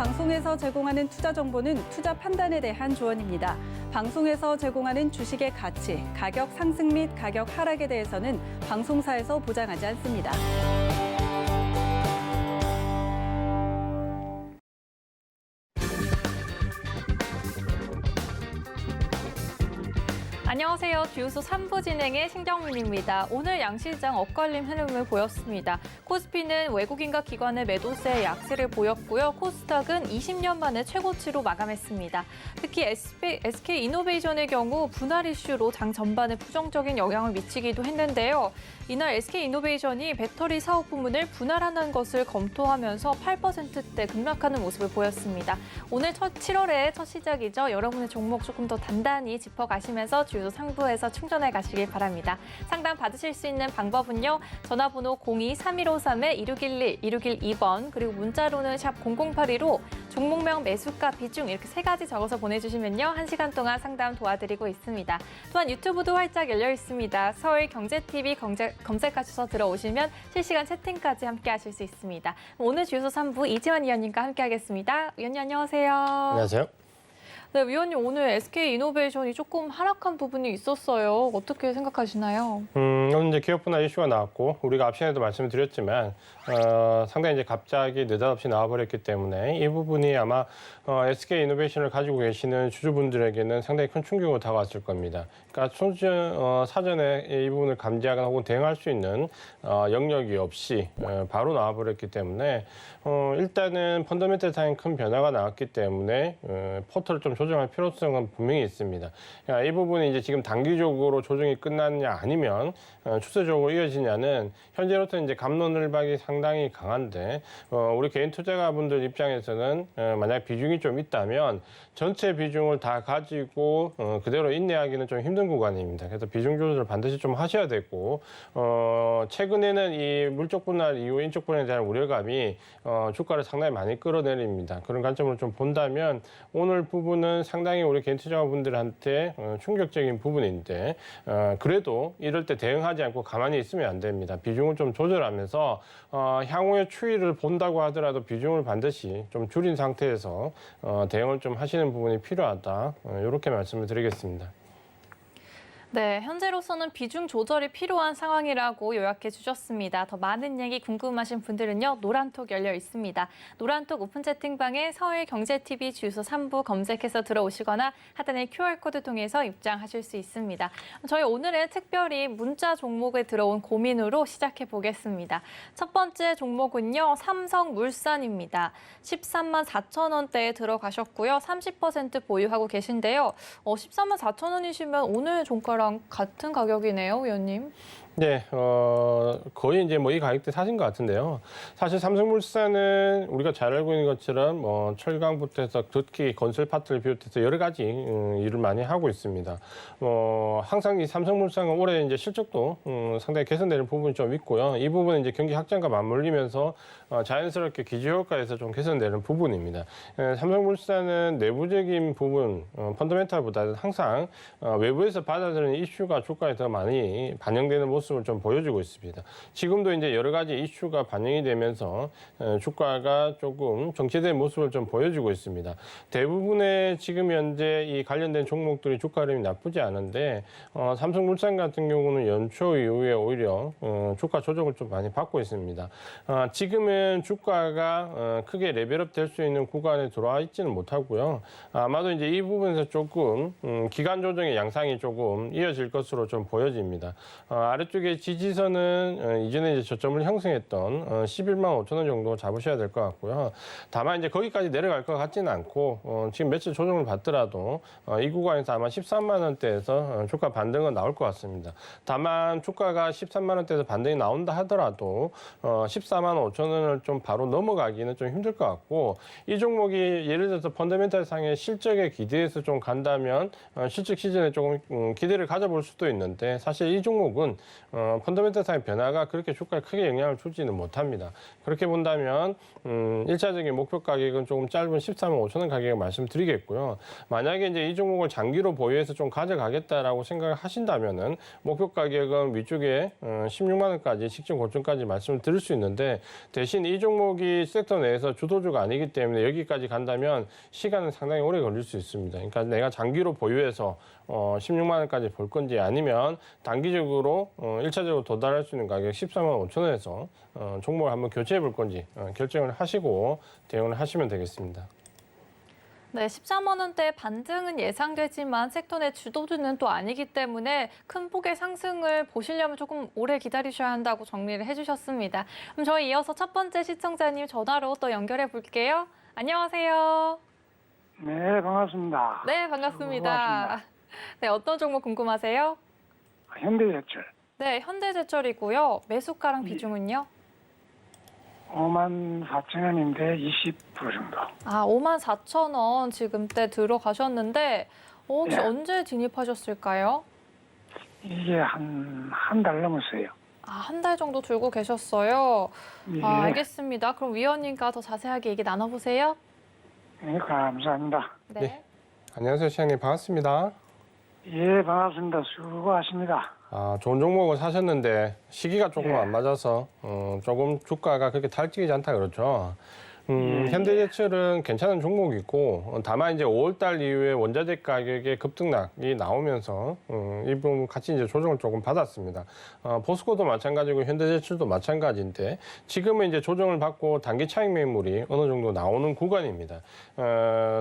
방송에서 제공하는 투자 정보는 투자 판단에 대한 조언입니다. 방송에서 제공하는 주식의 가치, 가격 상승 및 가격 하락에 대해서는 방송사에서 보장하지 않습니다. 안녕하세요. 주유소 3부 진행의 신경민입니다. 오늘 양시장 엇갈림 흐름을 보였습니다. 코스피는 외국인과 기관의 매도세의 약세를 보였고요. 코스닥은 20년 만에 최고치로 마감했습니다. 특히 SK이노베이션의 경우 분할 이슈로 장 전반에 부정적인 영향을 미치기도 했는데요. 이날 SK이노베이션이 배터리 사업 부문을 분할하는 것을 검토하면서 8%대 급락하는 모습을 보였습니다. 오늘 7월의 첫 시작이죠. 여러분의 종목 조금 더 단단히 짚어가시면서 주유소 상부에서 충전해 가시길 바랍니다. 상담 받으실 수 있는 방법은요. 전화번호 02-3153-2611, 2612번 그리고 문자로는 샵 0082로 종목명, 매수가, 비중 이렇게 3가지 적어서 보내주시면요. 1시간 동안 상담 도와드리고 있습니다. 또한 유튜브도 활짝 열려 있습니다. 서울경제TV 검색하셔서 들어오시면 실시간 채팅까지 함께 하실 수 있습니다. 오늘 주유소 3부 이지원 위원님과 함께 하겠습니다. 위원님 안녕하세요. 안녕하세요. 네, 위원님 오늘 SK이노베이션이 조금 하락한 부분이 있었어요. 어떻게 생각하시나요? 오늘 이제 기업 분할 이슈가 나왔고 우리가 앞 시간에도 말씀을 드렸지만 상당히 이제 갑자기 느닷없이 나와버렸기 때문에 이 부분이 아마 SK이노베이션을 가지고 계시는 주주분들에게는 상당히 큰 충격으로 다가왔을 겁니다. 그러니까 사전에 이 부분을 감지하거나 혹은 대응할 수 있는 영역이 없이 바로 나와버렸기 때문에 일단은 펀더멘털상의 큰 변화가 나왔기 때문에 포털을 좀 조정할 필요성은 분명히 있습니다. 그러니까 이 부분이 이제 지금 단기적으로 조정이 끝났냐 아니면 추세적으로 이어지냐는 현재로서는 이제 갑론을박이 상당히 강한데 우리 개인 투자가분들 입장에서는 만약 비중이 좀 있다면 전체 비중을 다 가지고 그대로 인내하기는 좀 힘든 구간입니다. 그래서 비중 조절을 반드시 좀 하셔야 되고 최근에는 이 물적 분할 이후 인적 분할에 대한 우려감이 주가를 상당히 많이 끌어내립니다. 그런 관점으로 좀 본다면 오늘 부분은 상당히 우리 개인 투자자분들한테 충격적인 부분인데 그래도 이럴 때 대응하지 않고 가만히 있으면 안 됩니다. 비중을 좀 조절하면서 향후의 추이를 본다고 하더라도 비중을 반드시 좀 줄인 상태에서 대응을 좀 하시는 부분이 필요하다. 이렇게 말씀을 드리겠습니다. 네, 현재로서는 비중 조절이 필요한 상황이라고 요약해 주셨습니다. 더 많은 얘기 궁금하신 분들은요. 노란톡 열려 있습니다. 노란톡 오픈 채팅방에 서울경제TV 주유소 3부 검색해서 들어오시거나 하단의 QR코드 통해서 입장하실 수 있습니다. 저희 오늘은 특별히 문자 종목에 들어온 고민으로 시작해 보겠습니다. 첫 번째 종목은요. 삼성물산입니다. 13만 4천 원대에 들어가셨고요. 30% 보유하고 계신데요. 13만 4천 원이시면 오늘 종가 같은 가격이네요, 위원님. 네, 거의 이제 뭐 이 가격대 사신 것 같은데요. 사실 삼성물산은 우리가 잘 알고 있는 것처럼 철강부터 해서 특히 건설 파트를 비롯해서 여러 가지 일을 많이 하고 있습니다. 항상 이 삼성물산은 올해 이제 실적도 상당히 개선되는 부분이 좀 있고요. 이 부분은 이제 경기 확장과 맞물리면서 자연스럽게 기저효과에서 좀 개선되는 부분입니다. 삼성물산은 내부적인 부분, 펀더멘탈보다는 항상 외부에서 받아들이는 이슈가 주가에 더 많이 반영되는 모습을 좀 보여주고 있습니다. 지금도 이제 여러 가지 이슈가 반영이 되면서 주가가 조금 정체된 모습을 좀 보여주고 있습니다. 대부분의 지금 현재 이 관련된 종목들이 주가 흐름이 나쁘지 않은데 삼성물산 같은 경우는 연초 이후에 오히려 주가 조정을 좀 많이 받고 있습니다. 지금은 주가가 크게 레벨업 될 수 있는 구간에 들어와 있지는 못하고요. 아마도 이제 이 부분에서 조금 기간 조정의 양상이 조금 이어질 것으로 좀 보여집니다. 아래쪽에 지지선은 이전에 이제 저점을 형성했던 11만 5천 원 정도 잡으셔야 될 것 같고요. 다만 이제 거기까지 내려갈 것 같지는 않고 지금 며칠 조정을 받더라도 이 구간에서 아마 13만 원대에서 주가 반등은 나올 것 같습니다. 다만 주가가 13만 원대에서 반등이 나온다 하더라도 14만 5천 원을 좀 바로 넘어가기는 좀 힘들 것 같고 이 종목이 예를 들어서 펀더멘탈 상의 실적에 기대해서 좀 간다면 실적 시즌에 조금 기대를 가져볼 수도 있는데 사실 이 종목은 펀더멘털상의 변화가 그렇게 주가에 크게 영향을 주지는 못합니다. 그렇게 본다면 1차적인 목표 가격은 조금 짧은 14만 5천 원 가격을 말씀드리겠고요. 만약에 이제 이 종목을 장기로 보유해서 좀 가져가겠다라고 생각을 하신다면은 목표 가격은 위쪽에 16만 원까지 직전 고점까지 말씀을 드릴 수 있는데, 대신 이 종목이 섹터 내에서 주도주가 아니기 때문에 여기까지 간다면 시간은 상당히 오래 걸릴 수 있습니다. 그러니까 내가 장기로 보유해서 16만 원까지 볼 건지, 아니면 단기적으로 1차적으로 도달할 수 있는 가격 14만 5천 원에서 종목을 한번 교체해 볼 건지 결정을 하시고 대응을 하시면 되겠습니다. 네, 14만 원대 반등은 예상되지만 섹터 내 주도주는 또 아니기 때문에 큰 폭의 상승을 보시려면 조금 오래 기다리셔야 한다고 정리를 해주셨습니다. 그럼 저희 이어서 첫 번째 시청자님 전화로 또 연결해 볼게요. 안녕하세요. 네, 반갑습니다. 네, 반갑습니다. 반갑습니다. 네, 어떤 종목 궁금하세요? 현대제철 네, 현대제철이고요. 매수가랑 비중은요? 54,000원인데 20% 정도. 아, 54,000원 지금때 들어가셨는데 혹시 네. 언제 진입하셨을까요? 이게 한 달 넘었어요. 아, 한 달 정도 들고 계셨어요. 예, 아, 알겠습니다. 그럼 위원님과 더 자세하게 얘기 나눠보세요. 네, 감사합니다. 네. 네. 안녕하세요, 시장님. 반갑습니다. 예, 반갑습니다. 수고하십니다. 좋은 종목을 사셨는데 시기가 조금 예. 안 맞아서 조금 주가가 그렇게 달치지 않다 그렇죠. 현대제철은 괜찮은 종목이고, 다만 이제 5월달 이후에 원자재 가격의 급등락이 나오면서 이 부분 같이 이제 조정을 조금 받았습니다. 포스코도 마찬가지고 현대제철도 마찬가지인데, 지금은 이제 조정을 받고 단기 차익 매물이 어느 정도 나오는 구간입니다.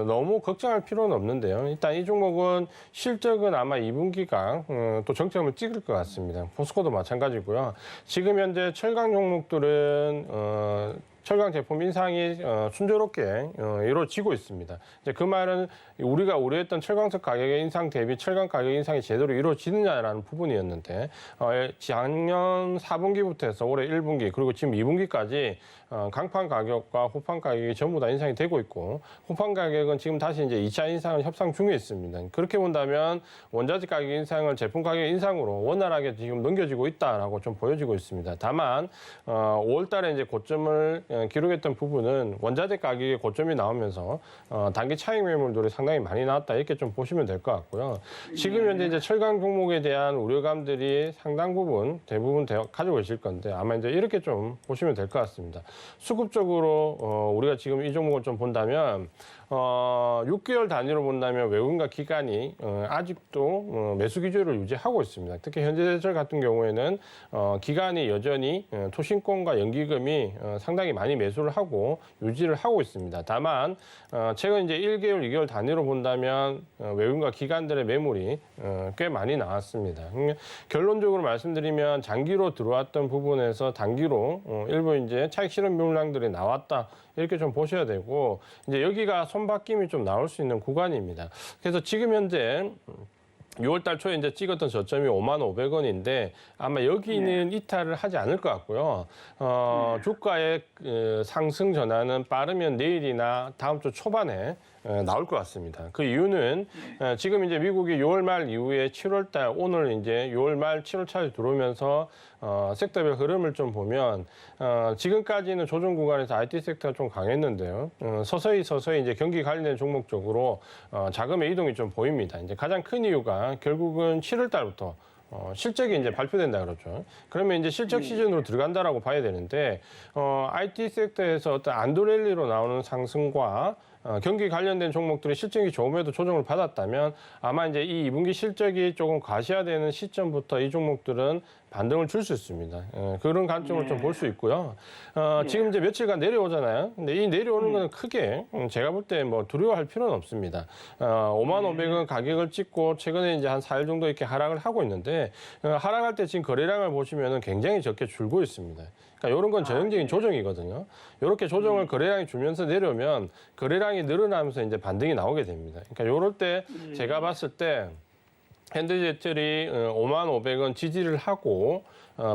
너무 걱정할 필요는 없는데요. 일단 이 종목은 실적은 아마 2분기가 또 정점을 찍을 것 같습니다. 포스코도 마찬가지고요. 지금 현재 철강 종목들은 철강 제품 인상이 순조롭게 이루어지고 있습니다. 이제 그 말은 우리가 우려했던 철강석 가격의 인상 대비 철강 가격 인상이 제대로 이루어지느냐라는 부분이었는데, 작년 4분기부터 해서 올해 1분기 그리고 지금 2분기까지 강판 가격과 호판 가격이 전부 다 인상이 되고 있고, 호판 가격은 지금 다시 이제 2차 인상을 협상 중에 있습니다. 그렇게 본다면 원자재 가격 인상을 제품 가격 인상으로 원활하게 지금 넘겨지고 있다라고 좀 보여지고 있습니다. 다만 5월달에 이제 고점을 기록했던 부분은 원자재 가격의 고점이 나오면서 단기 차익 매물들이 상당히 많이 나왔다, 이렇게 좀 보시면 될 것 같고요. 지금 현재 이제 철강 종목에 대한 우려감들이 상당 부분 대부분 가지고 계실 건데, 아마 이제 이렇게 좀 보시면 될 것 같습니다. 수급적으로 우리가 지금 이 종목을 좀 본다면 6개월 단위로 본다면 외국인과 기관이 아직도 매수 기조를 유지하고 있습니다. 특히 현대제철 같은 경우에는 기관이 여전히 토신권과 연기금이 상당히 많이 매수를 하고 유지를 하고 있습니다. 다만 최근 이제 1개월, 2개월 단위로 본다면 외국인과 기관들의 매물이 꽤 많이 나왔습니다. 결론적으로 말씀드리면 장기로 들어왔던 부분에서 단기로 일부 이제 차익 실현 물량들이 나왔다, 이렇게 좀 보셔야 되고, 이제 여기가 손바뀜이 좀 나올 수 있는 구간입니다. 그래서 지금 현재 6월달 초에 이제 찍었던 저점이 55,000원인데 아마 여기는 이탈을 하지 않을 것 같고요. 주가의 상승 전환은 빠르면 내일이나 다음 주 초반에 나올 것 같습니다. 그 이유는 지금 이제 미국이 6월 말 이후에 7월 달, 오늘 이제 6월 말 7월 차에 들어오면서 섹터별 흐름을 좀 보면 지금까지는 조정 구간에서 IT 섹터가 좀 강했는데요. 서서히 이제 경기 관련된 종목 쪽으로 자금의 이동이 좀 보입니다. 이제 가장 큰 이유가 결국은 7월 달부터 실적이 이제 발표된다 그러죠. 그러면 이제 실적 시즌으로 들어간다라고 봐야 되는데, IT 섹터에서 어떤 안도랠리로 나오는 상승과 경기 관련된 종목들이 실적이 좋음에도 조정을 받았다면 아마 이제 이 2분기 실적이 조금 과시화되는 시점부터 이 종목들은 반등을 줄 수 있습니다. 그런 관점을 좀 볼 수 있고요. 지금 이제 며칠간 내려오잖아요. 근데 이 내려오는 거는 크게 제가 볼 때 뭐 두려워할 필요는 없습니다. 55,000원 가격을 찍고 최근에 이제 한 4일 정도 이렇게 하락을 하고 있는데, 하락할 때 지금 거래량을 보시면은 굉장히 적게 줄고 있습니다. 그러니까 이런 건 전형적인 조정이거든요. 이렇게 조정을 거래량이 주면서 내려오면 거래량이 늘어나면서 이제 반등이 나오게 됩니다. 그러니까 이럴 때 제가 봤을 때 현대제철이 55,000원 지지를 하고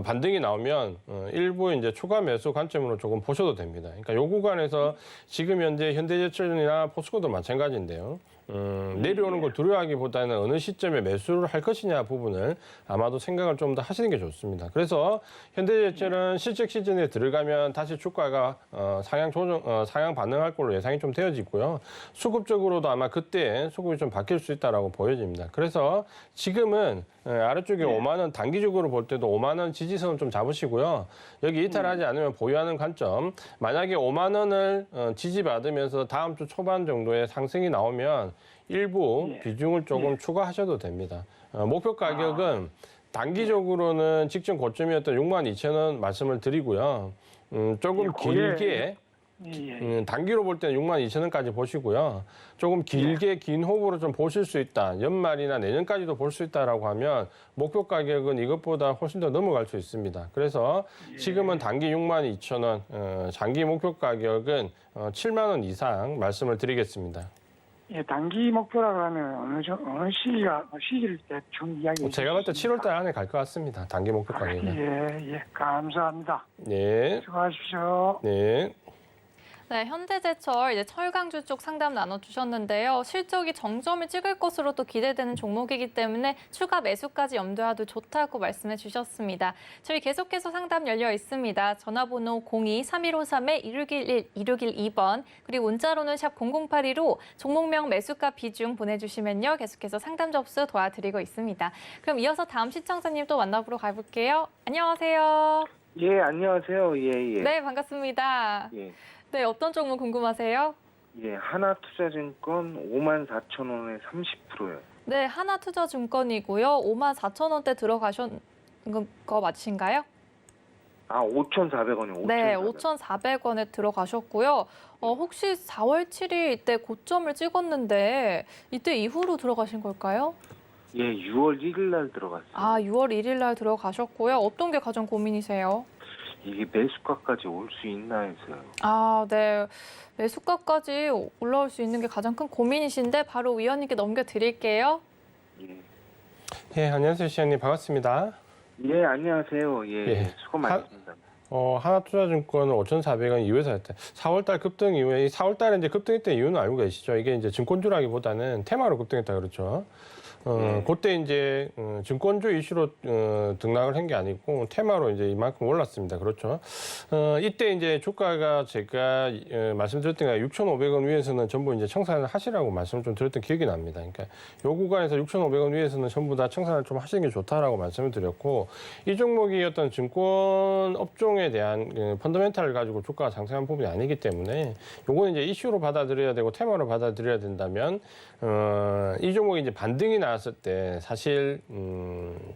반등이 나오면 일부 이제 추가 매수 관점으로 조금 보셔도 됩니다. 그러니까 요 구간에서 지금 현재 현대제철이나 포스코도 마찬가지인데요. 내려오는 걸 두려워하기보다는 어느 시점에 매수를 할 것이냐 부분을 아마도 생각을 좀 더 하시는 게 좋습니다. 그래서 현대제철은 실적 시즌에 들어가면 다시 주가가 상향 반응할 걸로 예상이 좀 되어지고요. 수급적으로도 아마 그때 수급이 좀 바뀔 수 있다라고 보여집니다. 그래서 지금은 아래쪽에 5만 원 단기적으로 볼 때도 5만 원 지지선을 좀 잡으시고요. 여기 이탈하지 않으면 보유하는 관점. 만약에 5만 원을 지지받으면서 다음 주 초반 정도에 상승이 나오면 일부 비중을 조금 추가하셔도 됩니다. 목표 가격은 단기적으로는 직전 고점이었던 62,000원 말씀을 드리고요. 조금 길게 단기로 볼 때는 62,000원까지 보시고요. 조금 길게 긴 호흡으로 좀 보실 수 있다. 연말이나 내년까지도 볼 수 있다라고 하면 목표 가격은 이것보다 훨씬 더 넘어갈 수 있습니다. 그래서 지금은 단기 62,000원, 장기 목표 가격은 7만 원 이상 말씀을 드리겠습니다. 예, 단기 목표라 그러면 어느 시기를 대충 이야기. 제가 볼 때 7월달 안에 갈 것 같습니다. 단기 목표 가격은. 예, 감사합니다. 네. 수고하십시오. 네. 네, 현대제철 이제 철강주 쪽 상담 나눠주셨는데요. 실적이 정점을 찍을 것으로 또 기대되는 종목이기 때문에 추가 매수까지 염두해도 좋다고 말씀해 주셨습니다. 저희 계속해서 상담 열려 있습니다. 전화번호 02-3153-2611, 2612번 그리고 문자로는 샵 0082로 종목명 매수가 비중 보내주시면요. 계속해서 상담 접수 도와드리고 있습니다. 그럼 이어서 다음 시청자님 또 만나보러 가볼게요. 안녕하세요. 예, 안녕하세요. 예. 네, 반갑습니다. 예. 네, 어떤 종목 궁금하세요? 예, 하나투자증권 54,000원에 30%요. 네, 하나투자증권이고요. 54,000원대 들어가신 거 맞으신가요? 아, 5,400원이요. 네, 5,400원에 들어가셨고요. 혹시 4월 7일 이때 고점을 찍었는데 이때 이후로 들어가신 걸까요? 예, 6월 1일 날 들어갔어요. 아, 6월 1일 날 들어가셨고요. 어떤 게 가장 고민이세요? 이게 매수가까지 올 수 있나 해서요. 아, 네. 매수가까지 올라올 수 있는 게 가장 큰 고민이신데 바로 위원님께 넘겨드릴게요. 예. 네, 안녕하세요, 시장님. 반갑습니다. 예, 안녕하세요. 예, 예. 수고 많으십니다. 하나투자증권은 5,400원 이후에서 했대. 4월달 급등 이후에, 이 4월달에 이제 급등했던 이유는 알고 계시죠? 이게 이제 증권주라기보다는 테마로 급등했다 그렇죠. 그때 이제 증권주 이슈로 등락을 한 게 아니고 테마로 이제 이만큼 올랐습니다. 그렇죠. 이때 이제 주가가 제가 말씀드렸던 게 6,500원 위에서는 전부 이제 청산을 하시라고 말씀을 좀 드렸던 기억이 납니다. 그러니까 요 구간에서 6,500원 위에서는 전부 다 청산을 좀 하시는 게 좋다라고 말씀을 드렸고 이 종목이 어떤 증권 업종에 대한 펀더멘탈을 가지고 주가가 상승한 부분이 아니기 때문에 요거는 이제 이슈로 받아들여야 되고 테마로 받아들여야 된다면 이 종목이 이제 반등이 나왔을 때 사실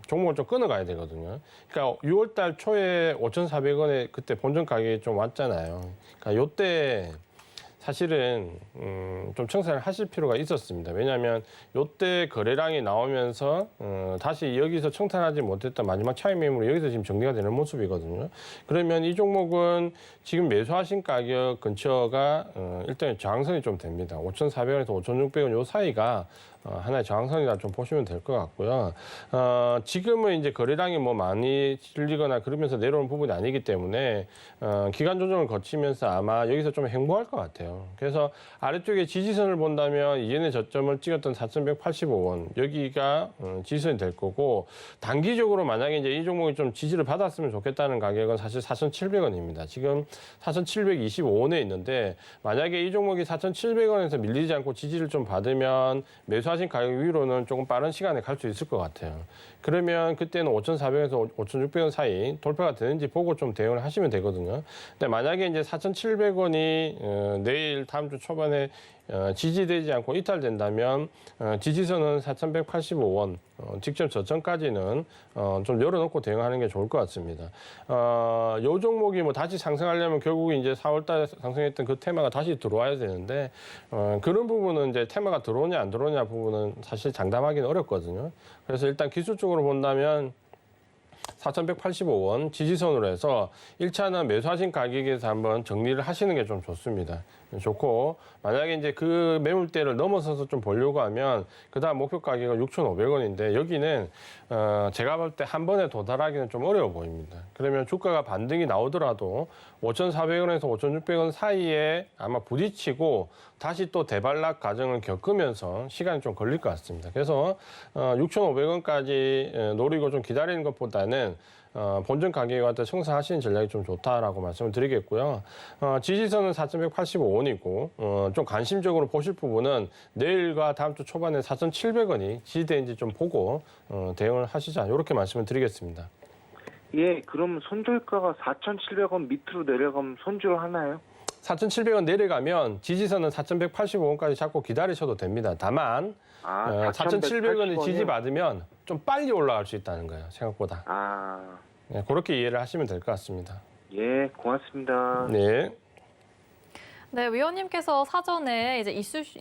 종목을 좀 끊어가야 되거든요. 그러니까 6월달 초에 5,400원에 그때 본전 가격이 좀 왔잖아요. 그러니까 요때 사실은 좀 청산을 하실 필요가 있었습니다. 왜냐하면 요때 거래량이 나오면서 다시 여기서 청산하지 못했던 마지막 차익 매물이 여기서 지금 정리가 되는 모습이거든요. 그러면 이 종목은 지금 매수하신 가격 근처가 일단 저항선이 좀 됩니다. 5,400원에서 5,600원 요 사이가 하나의 저항선이라 좀 보시면 될 것 같고요. 지금은 이제 거래량이 뭐 많이 실리거나 그러면서 내려오는 부분이 아니기 때문에 기간 조정을 거치면서 아마 여기서 좀 행보할 것 같아요. 그래서 아래쪽에 지지선을 본다면 이전에 저점을 찍었던 4,185원 여기가 지지선이 될 거고 단기적으로 만약에 이제 이 종목이 좀 지지를 받았으면 좋겠다는 가격은 사실 4,700원입니다. 지금 4,725원에 있는데 만약에 이 종목이 4,700원에서 밀리지 않고 지지를 좀 받으면 매수하신 가격 위로는 조금 빠른 시간에 갈 수 있을 것 같아요. 그러면 그때는 5,400원에서 5,600원 사이 돌파가 되는지 보고 좀 대응을 하시면 되거든요. 근데 만약에 이제 4,700원이 내일 다음 주 초반에 지지되지 않고 이탈된다면 지지선은 4,185원 직접 저점까지는 좀 열어놓고 대응하는 게 좋을 것 같습니다. 요 종목이 뭐 다시 상승하려면 결국 이제 4월달에 상승했던 그 테마가 다시 들어와야 되는데 그런 부분은 이제 테마가 들어오냐 안 들어오냐 부분은 사실 장담하기는 어렵거든요. 그래서 일단 기술적으로 본다면 4,185원 지지선으로 해서 1차는 매수하신 가격에서 한번 정리를 하시는 게 좀 좋습니다. 좋고 만약에 이제 그 매물대를 넘어서서 좀 보려고 하면 그다음 목표 가격은 6,500원인데 여기는 제가 볼 때 한 번에 도달하기는 좀 어려워 보입니다. 그러면 주가가 반등이 나오더라도 5,400원에서 5,600원 사이에 아마 부딪히고 다시 또 대반락 과정을 겪으면서 시간이 좀 걸릴 것 같습니다. 그래서 6,500원까지 노리고 좀 기다리는 것보다는 본전 가격에 갖다 청산하시는 전략이 좀 좋다라고 말씀을 드리겠고요. 지지선은 4,185원이고 좀 관심적으로 보실 부분은 내일과 다음 주 초반에 4,700원이 지지대인지 좀 보고 대응을 하시자 이렇게 말씀을 드리겠습니다. 예, 그럼 손절가가 4,700원 밑으로 내려가면 손절하나요? 4,700원 내려가면 지지선은 4,185원까지 잡고 기다리셔도 됩니다. 다만 4,700원을 지지받으면 좀 빨리 올라갈 수 있다는 거예요. 생각보다. 네, 그렇게 이해를 하시면 될 것 같습니다. 예, 고맙습니다. 네. 네, 위원님께서 사전에 이제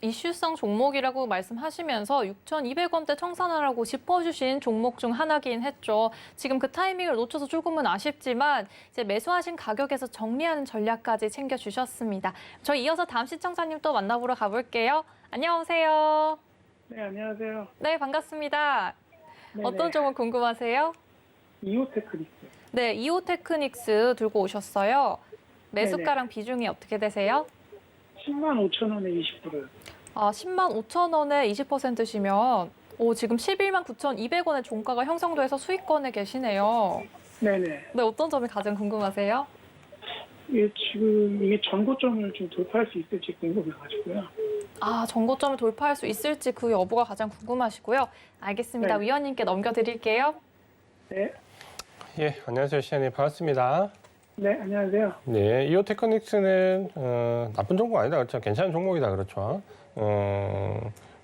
이슈성 종목이라고 말씀하시면서 6,200원대 청산하라고 짚어주신 종목 중 하나긴 했죠. 지금 그 타이밍을 놓쳐서 조금은 아쉽지만 이제 매수하신 가격에서 정리하는 전략까지 챙겨주셨습니다. 저희 이어서 다음 시청자님 또 만나보러 가볼게요. 안녕하세요. 네, 안녕하세요. 네, 반갑습니다. 네네. 어떤 종목 궁금하세요? 이오테크닉스. 네, 이오테크닉스 들고 오셨어요. 매수가랑 네네. 비중이 어떻게 되세요? 105,000원에 20%요. 아, 105,000원에 20%시면 지금 119,200원의 종가가 형성돼서 수익권에 계시네요. 네네. 네, 어떤 점이 가장 궁금하세요? 이게 전고점을 좀 돌파할 수 있을지 궁금해가지고요. 아, 전고점을 돌파할 수 있을지 그 여부가 가장 궁금하시고요. 알겠습니다. 네. 위원님께 넘겨드릴게요. 네. 예, 안녕하세요. 시안님 반갑습니다. 네, 안녕하세요. 네, 이오테크닉스는 나쁜 종목 아니다. 그렇죠. 괜찮은 종목이다. 그렇죠.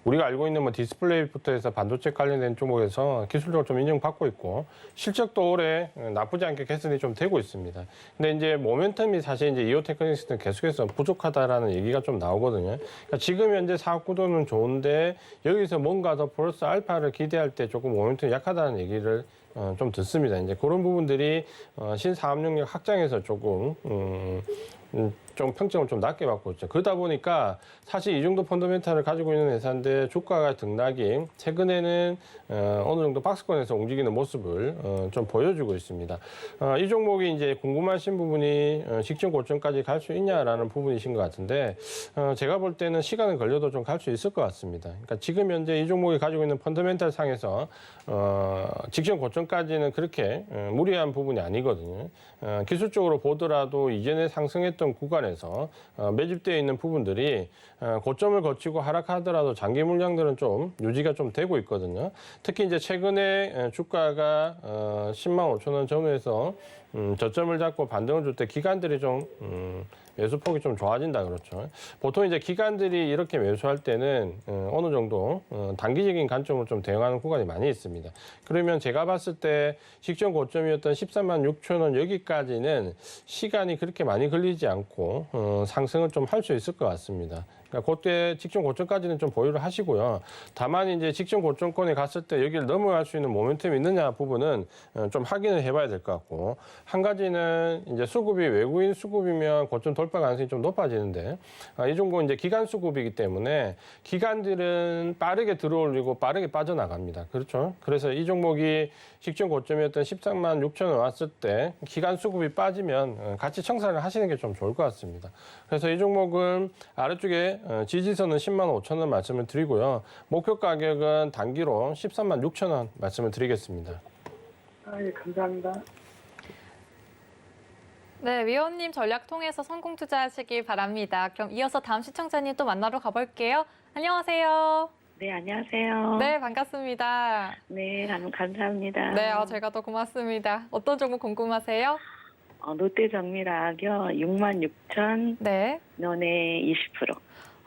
우리가 알고 있는 뭐 디스플레이부터 해서 반도체 관련된 종목에서 기술적으로 좀 인정받고 있고 실적도 올해 나쁘지 않게 개선이 좀 되고 있습니다. 근데 이제 모멘텀이 사실 이제 이오테크닉스는 계속해서 부족하다라는 얘기가 좀 나오거든요. 그러니까 지금 현재 사업 구도는 좋은데 여기서 뭔가 더 플러스 알파를 기대할 때 조금 모멘텀이 약하다는 얘기를 좀 듣습니다. 이제 그런 부분들이 신사업 능력 확장에서 조금 좀 평점을 좀 낮게 받고 있죠. 그러다 보니까 사실 이 정도 펀더멘탈을 가지고 있는 회사인데 주가가 등락이 최근에는 어느 정도 박스권에서 움직이는 모습을 좀 보여주고 있습니다. 이 종목이 이제 궁금하신 부분이 직전 고점까지 갈 수 있냐라는 부분이신 것 같은데 제가 볼 때는 시간은 걸려도 좀 갈 수 있을 것 같습니다. 그러니까 지금 현재 이 종목이 가지고 있는 펀더멘탈 상에서 직전 고점까지는 그렇게 무리한 부분이 아니거든요. 기술적으로 보더라도 이전에 상승했던 구간에서 매집되어 있는 부분들이 고점을 거치고 하락하더라도 장기 물량들은 좀 유지가 좀 되고 있거든요. 특히 이제 최근에 주가가 10만 5천 원 전후에서 저점을 잡고 반등을 줄 때 기관들이 좀 매수폭이 좀 좋아진다 그렇죠. 보통 이제 기관들이 이렇게 매수할 때는 어느 정도 단기적인 관점으로 좀 대응하는 구간이 많이 있습니다. 그러면 제가 봤을 때 직전 고점이었던 13만 6천 원 여기까지는 시간이 그렇게 많이 걸리지 않고 상승을 좀 할 수 있을 것 같습니다. 그러니까 그때 직전 고점까지는 좀 보유를 하시고요. 다만 이제 직전 고점권에 갔을 때 여기를 넘어갈 수 있는 모멘텀이 있느냐 부분은 좀 확인을 해봐야 될 것 같고 한 가지는 이제 수급이 외국인 수급이면 고점 돌파 가능성이 좀 높아지는데 이 종목은 이제 기관 수급이기 때문에 기관들은 빠르게 들어올리고 빠르게 빠져나갑니다. 그렇죠? 그래서 이 종목이 직전 고점이었던 13만 6천 원 왔을 때 기관 수급이 빠지면 같이 청산을 하시는 게 좀 좋을 것 같습니다. 그래서 이 종목은 아래쪽에 지지선은 10만 5천 원 말씀을 드리고요. 목표 가격은 단기로 13만 6천 원 말씀을 드리겠습니다. 예, 감사합니다. 네, 위원님 전략 통해서 성공 투자하시길 바랍니다. 그럼 이어서 다음 시청자님 또 만나러 가볼게요. 안녕하세요. 네, 안녕하세요. 네, 반갑습니다. 네, 감사합니다. 네, 제가 더 고맙습니다. 어떤 종목 궁금하세요? 롯데정밀화학이요. 66,000원에 네. 20%.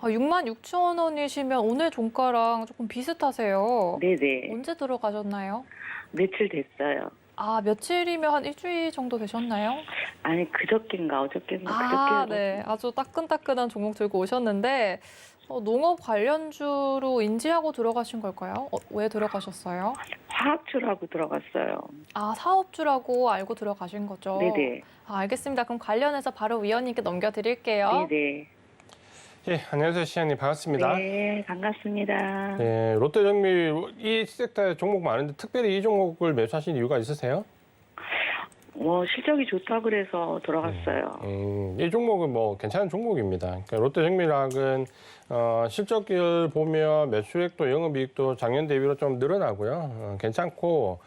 66,000원이시면 오늘 종가랑 조금 비슷하세요. 네네. 언제 들어가셨나요? 며칠 됐어요. 아, 며칠이면 한 일주일 정도 되셨나요? 아니, 그저께인가 어저께인가 아, 그저께. 네. 아주 따끈따끈한 종목 들고 오셨는데 농업 관련주로 인지하고 들어가신 걸까요? 왜 들어가셨어요? 화학주라고 들어갔어요. 아, 사업주라고 알고 들어가신 거죠? 네네. 아, 알겠습니다. 그럼 관련해서 바로 위원님께 넘겨드릴게요. 네네. 예, 안녕하세요, 시장님 반갑습니다. 네, 반갑습니다. 예, 롯데정밀 이 섹터에 종목 많은데 특별히 이 종목을 매수하신 이유가 있으세요? 실적이 좋다 그래서 들어갔어요. 이 종목은 뭐 괜찮은 종목입니다. 그러니까 롯데정밀학은 실적을 보면 매출액도 영업이익도 작년 대비로 좀 늘어나고요. 괜찮고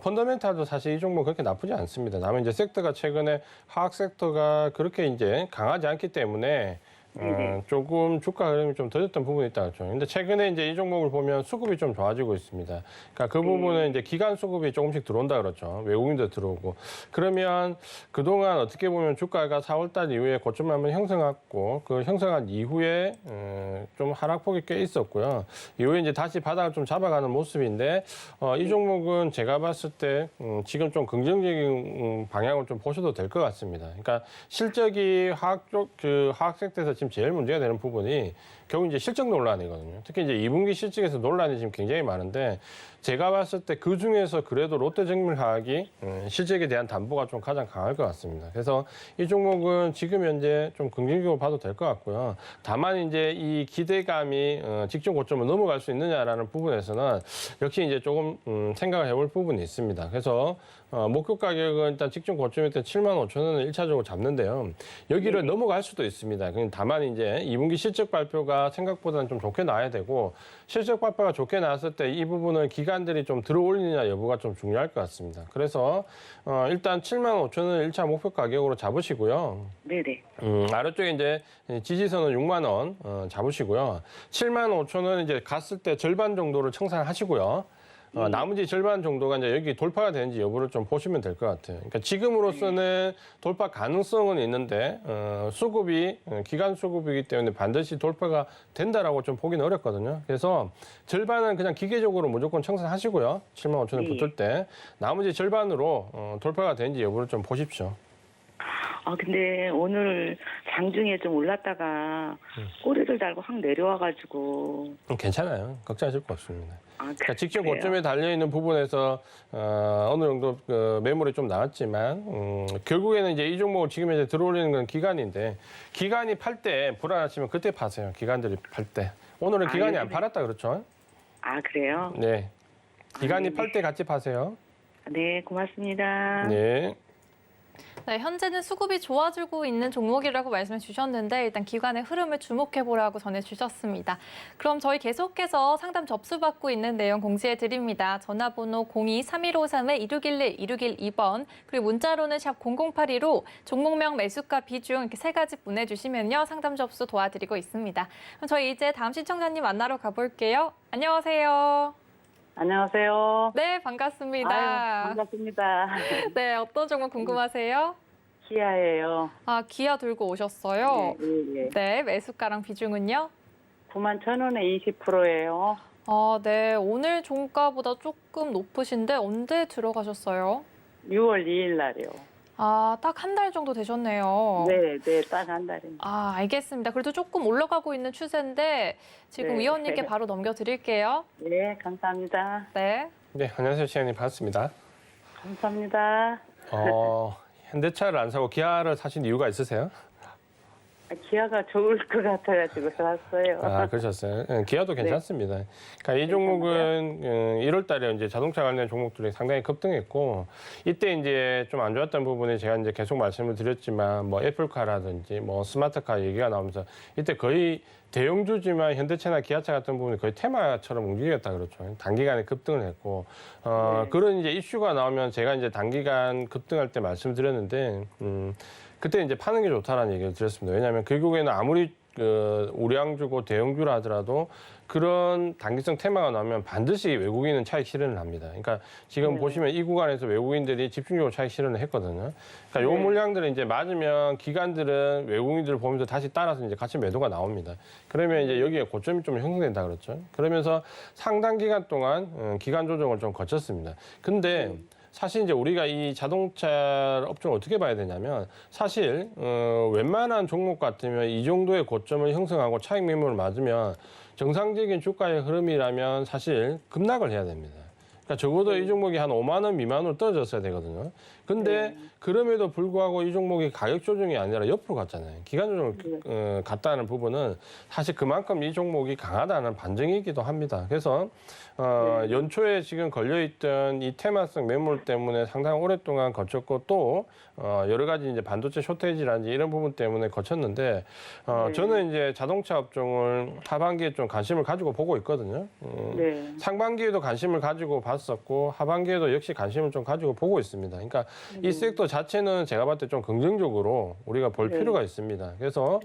펀더멘탈도 사실 이 종목 그렇게 나쁘지 않습니다. 다만 이제 섹터가 최근에 화학 섹터가 그렇게 이제 강하지 않기 때문에 조금 주가 흐름이 좀 더뎠던 부분이 있다 그렇죠. 근데 최근에 이제 이 종목을 보면 수급이 좀 좋아지고 있습니다. 그러니까 그 부분은 이제 기관 수급이 조금씩 들어온다 그렇죠. 외국인도 들어오고. 그러면 그동안 어떻게 보면 주가가 4월달 이후에 고점 한번 형성했고 그 형성한 이후에 좀 하락폭이 꽤 있었고요. 이후에 이제 다시 바닥을 좀 잡아가는 모습인데 이 종목은 제가 봤을 때 지금 좀 긍정적인 방향을 좀 보셔도 될 것 같습니다. 그러니까 실적이 화학 쪽 그 화학 섹터에서 지금 제일 문제가 되는 부분이 결국 이제 실적 논란이거든요. 특히 이제 2분기 실적에서 논란이 지금 굉장히 많은데 제가 봤을 때 그 중에서 그래도 롯데정밀화학이 실적에 대한 담보가 좀 가장 강할 것 같습니다. 그래서 이 종목은 지금 현재 좀 긍정적으로 봐도 될 것 같고요. 다만 이제 이 기대감이 직전 고점을 넘어갈 수 있느냐라는 부분에서는 역시 이제 조금 생각을 해볼 부분이 있습니다. 그래서 목표 가격은 일단 직전 고점일 때 75,000원을 1차적으로 잡는데요. 여기를 넘어갈 수도 있습니다. 다만 이제 2분기 실적 발표가 생각보다는 좀 좋게 나와야 되고 실적 발표가 좋게 나왔을 때 이 부분을 기관들이 좀 들어올리느냐 여부가 좀 중요할 것 같습니다. 그래서 일단 75,000원을 1차 목표 가격으로 잡으시고요. 네네. 아래쪽에 이제 지지선은 6만 원 잡으시고요. 75,000원 이제 갔을 때 절반 정도를 청산하시고요. 나머지 절반 정도가 이제 여기 돌파가 되는지 여부를 좀 보시면 될 것 같아요. 그러니까 지금으로서는 돌파 가능성은 있는데 수급이 기간 수급이기 때문에 반드시 돌파가 된다라고 좀 보기는 어렵거든요. 그래서 절반은 그냥 기계적으로 무조건 청산하시고요. 75,000원 붙을 때 나머지 절반으로 돌파가 되는지 여부를 좀 보십시오. 근데 오늘 장중에 좀 올랐다가 꼬리를 달고 확 내려와가지고. 괜찮아요. 걱정하실 거 없습니다. 그러니까 직전 그래요? 고점에 달려있는 부분에서 어느 정도 그 매물이 좀 나왔지만 결국에는 이제 이 종목을 지금 이제 들어올리는 건 기관인데 기관이 팔 때 불안하시면 그때 파세요. 기관들이 팔 때. 오늘은 기관이 안 팔았다 그렇죠? 그래요? 네. 기관이 팔 때 같이 파세요. 네, 고맙습니다. 네. 네, 현재는 수급이 좋아지고 있는 종목이라고 말씀해 주셨는데 일단 기관의 흐름을 주목해 보라고 전해주셨습니다. 그럼 저희 계속해서 상담 접수받고 있는 내용 공지해 드립니다. 전화번호 02-3153-2611-2612번 그리고 문자로는 샵 0082로 종목명 매수가 비중 이렇게 세 가지 보내주시면요. 상담 접수 도와드리고 있습니다. 그럼 저희 이제 다음 시청자님 만나러 가볼게요. 안녕하세요. 안녕하세요. 네, 반갑습니다. 아유, 반갑습니다. 네, 어떤 종목 궁금하세요? 기아예요. 기아 들고 오셨어요? 네. 네, 매수가랑 비중은요? 91,000원에 20%예요. 네, 오늘 종가보다 조금 높으신데 언제 들어가셨어요? 6월 2일 날이요. 딱 한 달 정도 되셨네요. 네, 딱 한 달입니다. 알겠습니다. 그래도 조금 올라가고 있는 추세인데 지금 네. 위원님께 바로 넘겨드릴게요. 네, 감사합니다. 네. 네, 안녕하세요. 시장님 반갑습니다. 감사합니다. 현대차를 안 사고 기아를 사신 이유가 있으세요? 기아가 좋을 것 같아가지고 샀어요. 그러셨어요. 기아도 괜찮습니다. 그러니까 이 종목은 1월 달에 이제 자동차 관련 종목들이 상당히 급등했고, 이때 이제 좀 안 좋았던 부분이 제가 이제 계속 말씀을 드렸지만, 뭐 애플카라든지 뭐 스마트카 얘기가 나오면서 이때 거의 대형주지만 현대차나 기아차 같은 부분이 거의 테마처럼 움직였다 그렇죠. 단기간에 급등을 했고, 그런 이제 이슈가 나오면 제가 이제 단기간 급등할 때 말씀드렸는데, 그때 이제 파는 게 좋다라는 얘기를 드렸습니다. 왜냐하면 결국에는 아무리 우량주고 대형주라 하더라도 그런 단기성 테마가 나오면 반드시 외국인은 차익 실현을 합니다. 그러니까 지금 보시면 이 구간에서 외국인들이 집중적으로 차익 실현을 했거든요. 그러니까 요 물량들은 이제 맞으면 기관들은 외국인들을 보면서 다시 따라서 이제 같이 매도가 나옵니다. 그러면 이제 여기에 고점이 좀 형성된다 그렇죠. 그러면서 상당 기간 동안 기간 조정을 좀 거쳤습니다. 근데 사실 이제 우리가 이 자동차 업종을 어떻게 봐야 되냐면 사실 웬만한 종목 같으면 이 정도의 고점을 형성하고 차익 매물을 맞으면 정상적인 주가의 흐름이라면 사실 급락을 해야 됩니다. 그러니까 적어도 이 종목이 한 5만 원 미만으로 떨어졌어야 되거든요. 근데 그럼에도 불구하고 이 종목이 가격 조정이 아니라 옆으로 갔잖아요. 기간 조정을 갔다는 부분은 사실 그만큼 이 종목이 강하다는 반증이기도 합니다. 그래서 연초에 지금 걸려있던 이 테마성 매물 때문에 상당히 오랫동안 거쳤고 또 여러 가지 이제 반도체 쇼테이지라든지 이런 부분 때문에 거쳤는데 저는 이제 자동차 업종을 하반기에 좀 관심을 가지고 보고 있거든요. 상반기에도 관심을 가지고 봤었고 하반기에도 역시 관심을 좀 가지고 보고 있습니다. 그러니까 이 섹터 자체는 제가 봤을 때 좀 긍정적으로 우리가 볼 필요가 있습니다. 그래서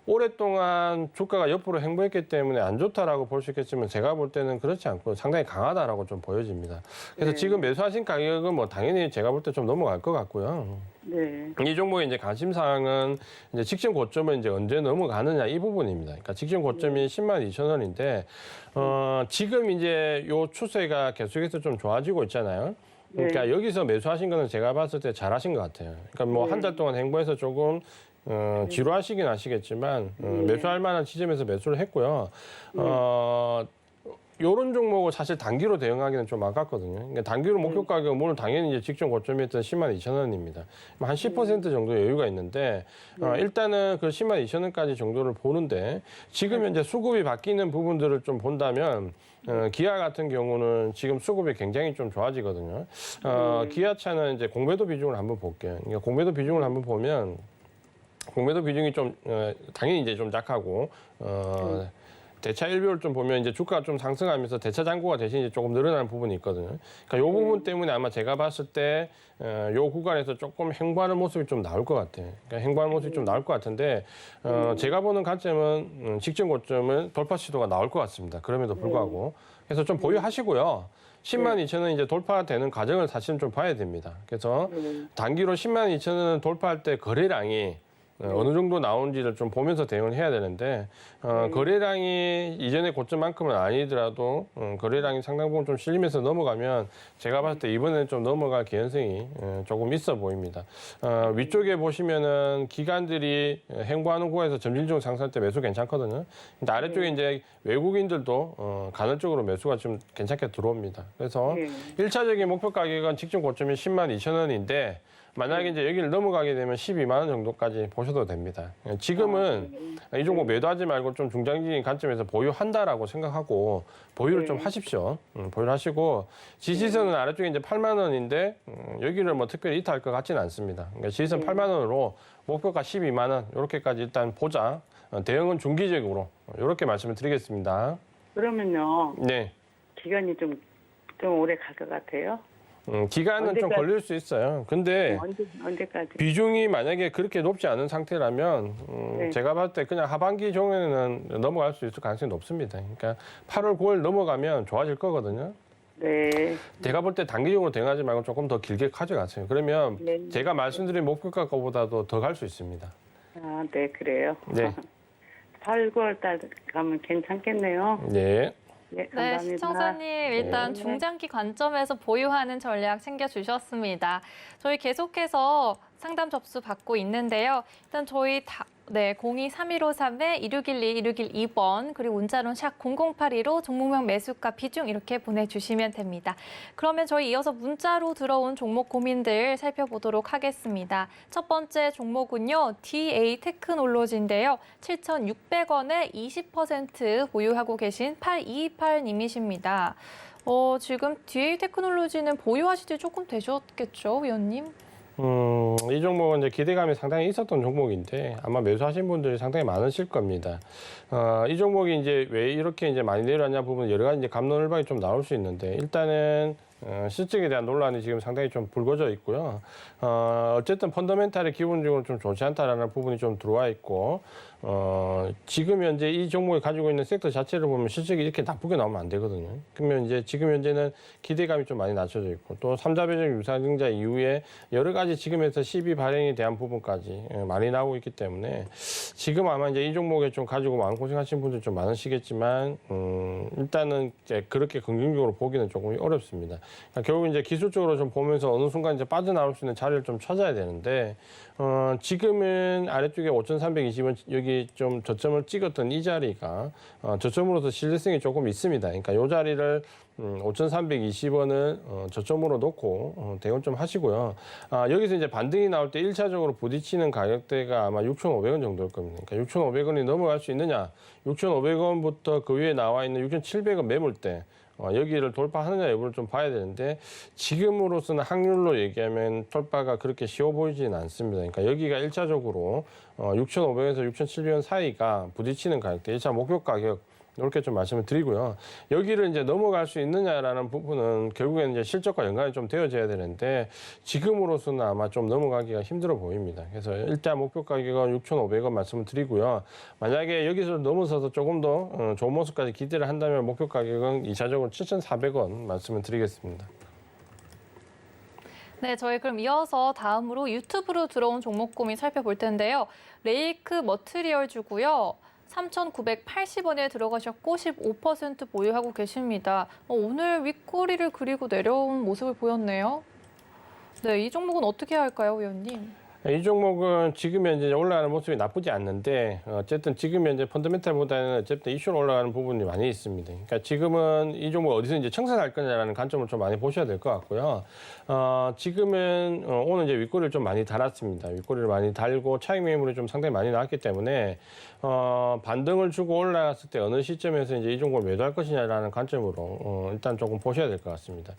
오랫동안 주가가 옆으로 행보했기 때문에 안 좋다라고 볼 수 있겠지만 제가 볼 때는 그렇지 않고 상당히 강하다라고 좀 보여집니다. 그래서 지금 매수하신 가격은 뭐 당연히 제가 볼 때 좀 넘어갈 것 같고요. 이 종목의 이제 관심 사항은 이제 직전 고점을 이제 언제 넘어가느냐 이 부분입니다. 그러니까 직전 고점이 102,000원인데 지금 이제 요 추세가 계속해서 좀 좋아지고 있잖아요. 그러니까 여기서 매수하신 거는 제가 봤을 때 잘하신 것 같아요. 그러니까 뭐 한 달 동안 행보해서 조금 지루하시긴 하시겠지만 매수할 만한 지점에서 매수를 했고요. 요런 종목을 사실 단기로 대응하기는 좀 아깝거든요. 그러니까 단기로 목표 가격은 물론 당연히 이제 직전 고점이었던 102,000원입니다. 한 10% 정도 여유가 있는데 일단은 그 102,000원까지 정도를 보는데 지금 현재 수급이 바뀌는 부분들을 좀 본다면 기아 같은 경우는 지금 수급이 굉장히 좀 좋아지거든요. 기아차는 이제 공매도 비중을 한번 볼게요. 그러니까 공매도 비중을 한번 보면 공매도 비중이 좀 당연히 이제 좀 약하고 대차 일비율 좀 보면 이제 주가가 좀 상승하면서 대차 잔고가 대신 이제 조금 늘어나는 부분이 있거든요. 그러니까 요 부분 때문에 아마 제가 봤을 때 요 구간에서 조금 횡보하는 모습이 좀 나올 것 같아요. 그러니까 횡보하는 모습이 좀 나올 것 같은데 제가 보는 관점은 직전 고점은 돌파 시도가 나올 것 같습니다. 그럼에도 불구하고 그래서 좀 보유하시고요. 102,000원 이제 돌파되는 과정을 사실은 좀 봐야 됩니다. 그래서 단기로 102,000원을 돌파할 때 거래량이 어느 정도 나오는지를 좀 보면서 대응을 해야 되는데 거래량이 이전의 고점만큼은 아니더라도 거래량이 상당 부분 좀 실리면서 넘어가면 제가 봤을 때 이번에는 좀 넘어갈 개연성이 조금 있어 보입니다. 위쪽에 보시면은 기관들이 행보하는 구간에서 점진적으로 상승할 때 매수 괜찮거든요. 근데 아래쪽에 이제 외국인들도 간헐적으로 매수가 좀 괜찮게 들어옵니다. 그래서 1차적인 목표 가격은 직전 고점이 102,000원인데 만약에 이제 여기를 넘어가게 되면 12만 원 정도까지 보셔도 됩니다. 지금은 이 종목 매도하지 말고 좀 중장기적인 관점에서 보유한다라고 생각하고 보유를 좀 하십시오. 보유를 하시고 지지선은 아래쪽에 이제 8만 원인데 여기를 뭐 특별히 이탈할 것 같지는 않습니다. 그러니까 지지선 8만 원으로 목표가 12만 원 이렇게까지 일단 보자. 대응은 중기적으로 이렇게 말씀을 드리겠습니다. 그러면요. 네. 기간이 좀 오래 갈 것 같아요. 기간은 좀 걸릴 수 있어요. 근데 언제까지? 비중이 만약에 그렇게 높지 않은 상태라면 제가 봤을 때 그냥 하반기 정도에는 넘어갈 수 있을 가능성이 높습니다. 그러니까 8월, 9월 넘어가면 좋아질 거거든요. 네. 제가 볼 때 단기적으로 대응하지 말고 조금 더 길게 가져가세요. 그러면 제가 말씀드린 목표가보다도 더 갈 수 있습니다. 아, 네, 그래요. 네. 8, 9월 달 가면 괜찮겠네요. 네. 네, 네, 감사합니다. 시청자님 일단 중장기 관점에서 보유하는 전략 챙겨주셨습니다. 저희 계속해서 상담 접수 받고 있는데요. 일단 저희 02-3153-2612-2612번 그리고 문자론 샵 0082로 종목명 매수가 비중 이렇게 보내주시면 됩니다. 그러면 저희 이어서 문자로 들어온 종목 고민들 살펴보도록 하겠습니다. 첫 번째 종목은요. DA 테크놀로지인데요. 7,600원에 20% 보유하고 계신 8228님이십니다. 지금 DA 테크놀로지는 보유하신 지 조금 되셨겠죠, 위원님? 이 종목은 이제 기대감이 상당히 있었던 종목인데 아마 매수하신 분들이 상당히 많으실 겁니다. 이 종목이 이제 왜 이렇게 이제 많이 내려왔냐 부분 여러 가지 이제 갑론을박이 좀 나올 수 있는데 일단은 실적에 대한 논란이 지금 상당히 좀 불거져 있고요. 어쨌든 펀더멘탈이 기본적으로 좀 좋지 않다라는 부분이 좀 들어와 있고 지금 현재 이 종목이 가지고 있는 섹터 자체를 보면 실적이 이렇게 나쁘게 나오면 안 되거든요. 그러면 이제 지금 현재는 기대감이 좀 많이 낮춰져 있고 또 3자 배정 유사증자 이후에 여러 가지 지금에서 시비 발행에 대한 부분까지 많이 나오고 있기 때문에 지금 아마 이제 이 종목에 좀 가지고 마음고생하신 분들 좀 많으시겠지만 일단은 이제 그렇게 긍정적으로 보기는 조금 어렵습니다. 그러니까 결국 이제 기술적으로 좀 보면서 어느 순간 이제 빠져나올 수 있는 자리를 좀 찾아야 되는데 지금은 아래쪽에 5,320원 여기 좀 저점을 찍었던 이 자리가 저점으로서 신뢰성이 조금 있습니다. 그러니까 이 자리를 5,320원을 저점으로 놓고 대응 좀 하시고요. 여기서 이제 반등이 나올 때 1차적으로 부딪히는 가격대가 아마 6,500원 정도일 겁니다. 그러니까 6,500원이 넘어갈 수 있느냐, 6,500원부터 그 위에 나와 있는 6,700원 매물대 여기를 돌파하느냐 여부를 좀 봐야 되는데 지금으로서는 확률로 얘기하면 돌파가 그렇게 쉬워 보이지는 않습니다. 그러니까 여기가 1차적으로 6,500원에서 6,700원 사이가 부딪히는 가격대, 1차 목표 가격 이렇게 좀 말씀을 드리고요. 여기를 이제 넘어갈 수 있느냐라는 부분은 결국에는 이제 실적과 연관이 좀 되어져야 되는데 지금으로서는 아마 좀 넘어가기가 힘들어 보입니다. 그래서 일단 목표 가격은 6,500원 말씀을 드리고요. 만약에 여기서 넘어서서 조금 더 좋은 모습까지 기대를 한다면 목표 가격은 2차적으로 7,400원 말씀을 드리겠습니다. 네, 저희 그럼 이어서 다음으로 유튜브로 들어온 종목 고민 살펴볼 텐데요. 레이크 머트리얼주고요. 3,980원에 들어가셨고 15% 보유하고 계십니다. 오늘 윗꼬리를 그리고 내려온 모습을 보였네요. 네, 이 종목은 어떻게 해야 할까요, 위원님? 이 종목은 지금 현재 올라가는 모습이 나쁘지 않는데 어쨌든 지금 현재 펀더멘탈보다는 어쨌든 이슈로 올라가는 부분이 많이 있습니다. 그러니까 지금은 이 종목 어디서 이제 청산할 거냐라는 관점을 좀 많이 보셔야 될 것 같고요. 지금은 오늘 이제 윗꼬리를 좀 많이 달았습니다. 윗꼬리를 많이 달고 차익 매물이 좀 상당히 많이 나왔기 때문에 반등을 주고 올라갔을 때 어느 시점에서 이제 이 종목을 매도할 것이냐라는 관점으로 일단 조금 보셔야 될 것 같습니다.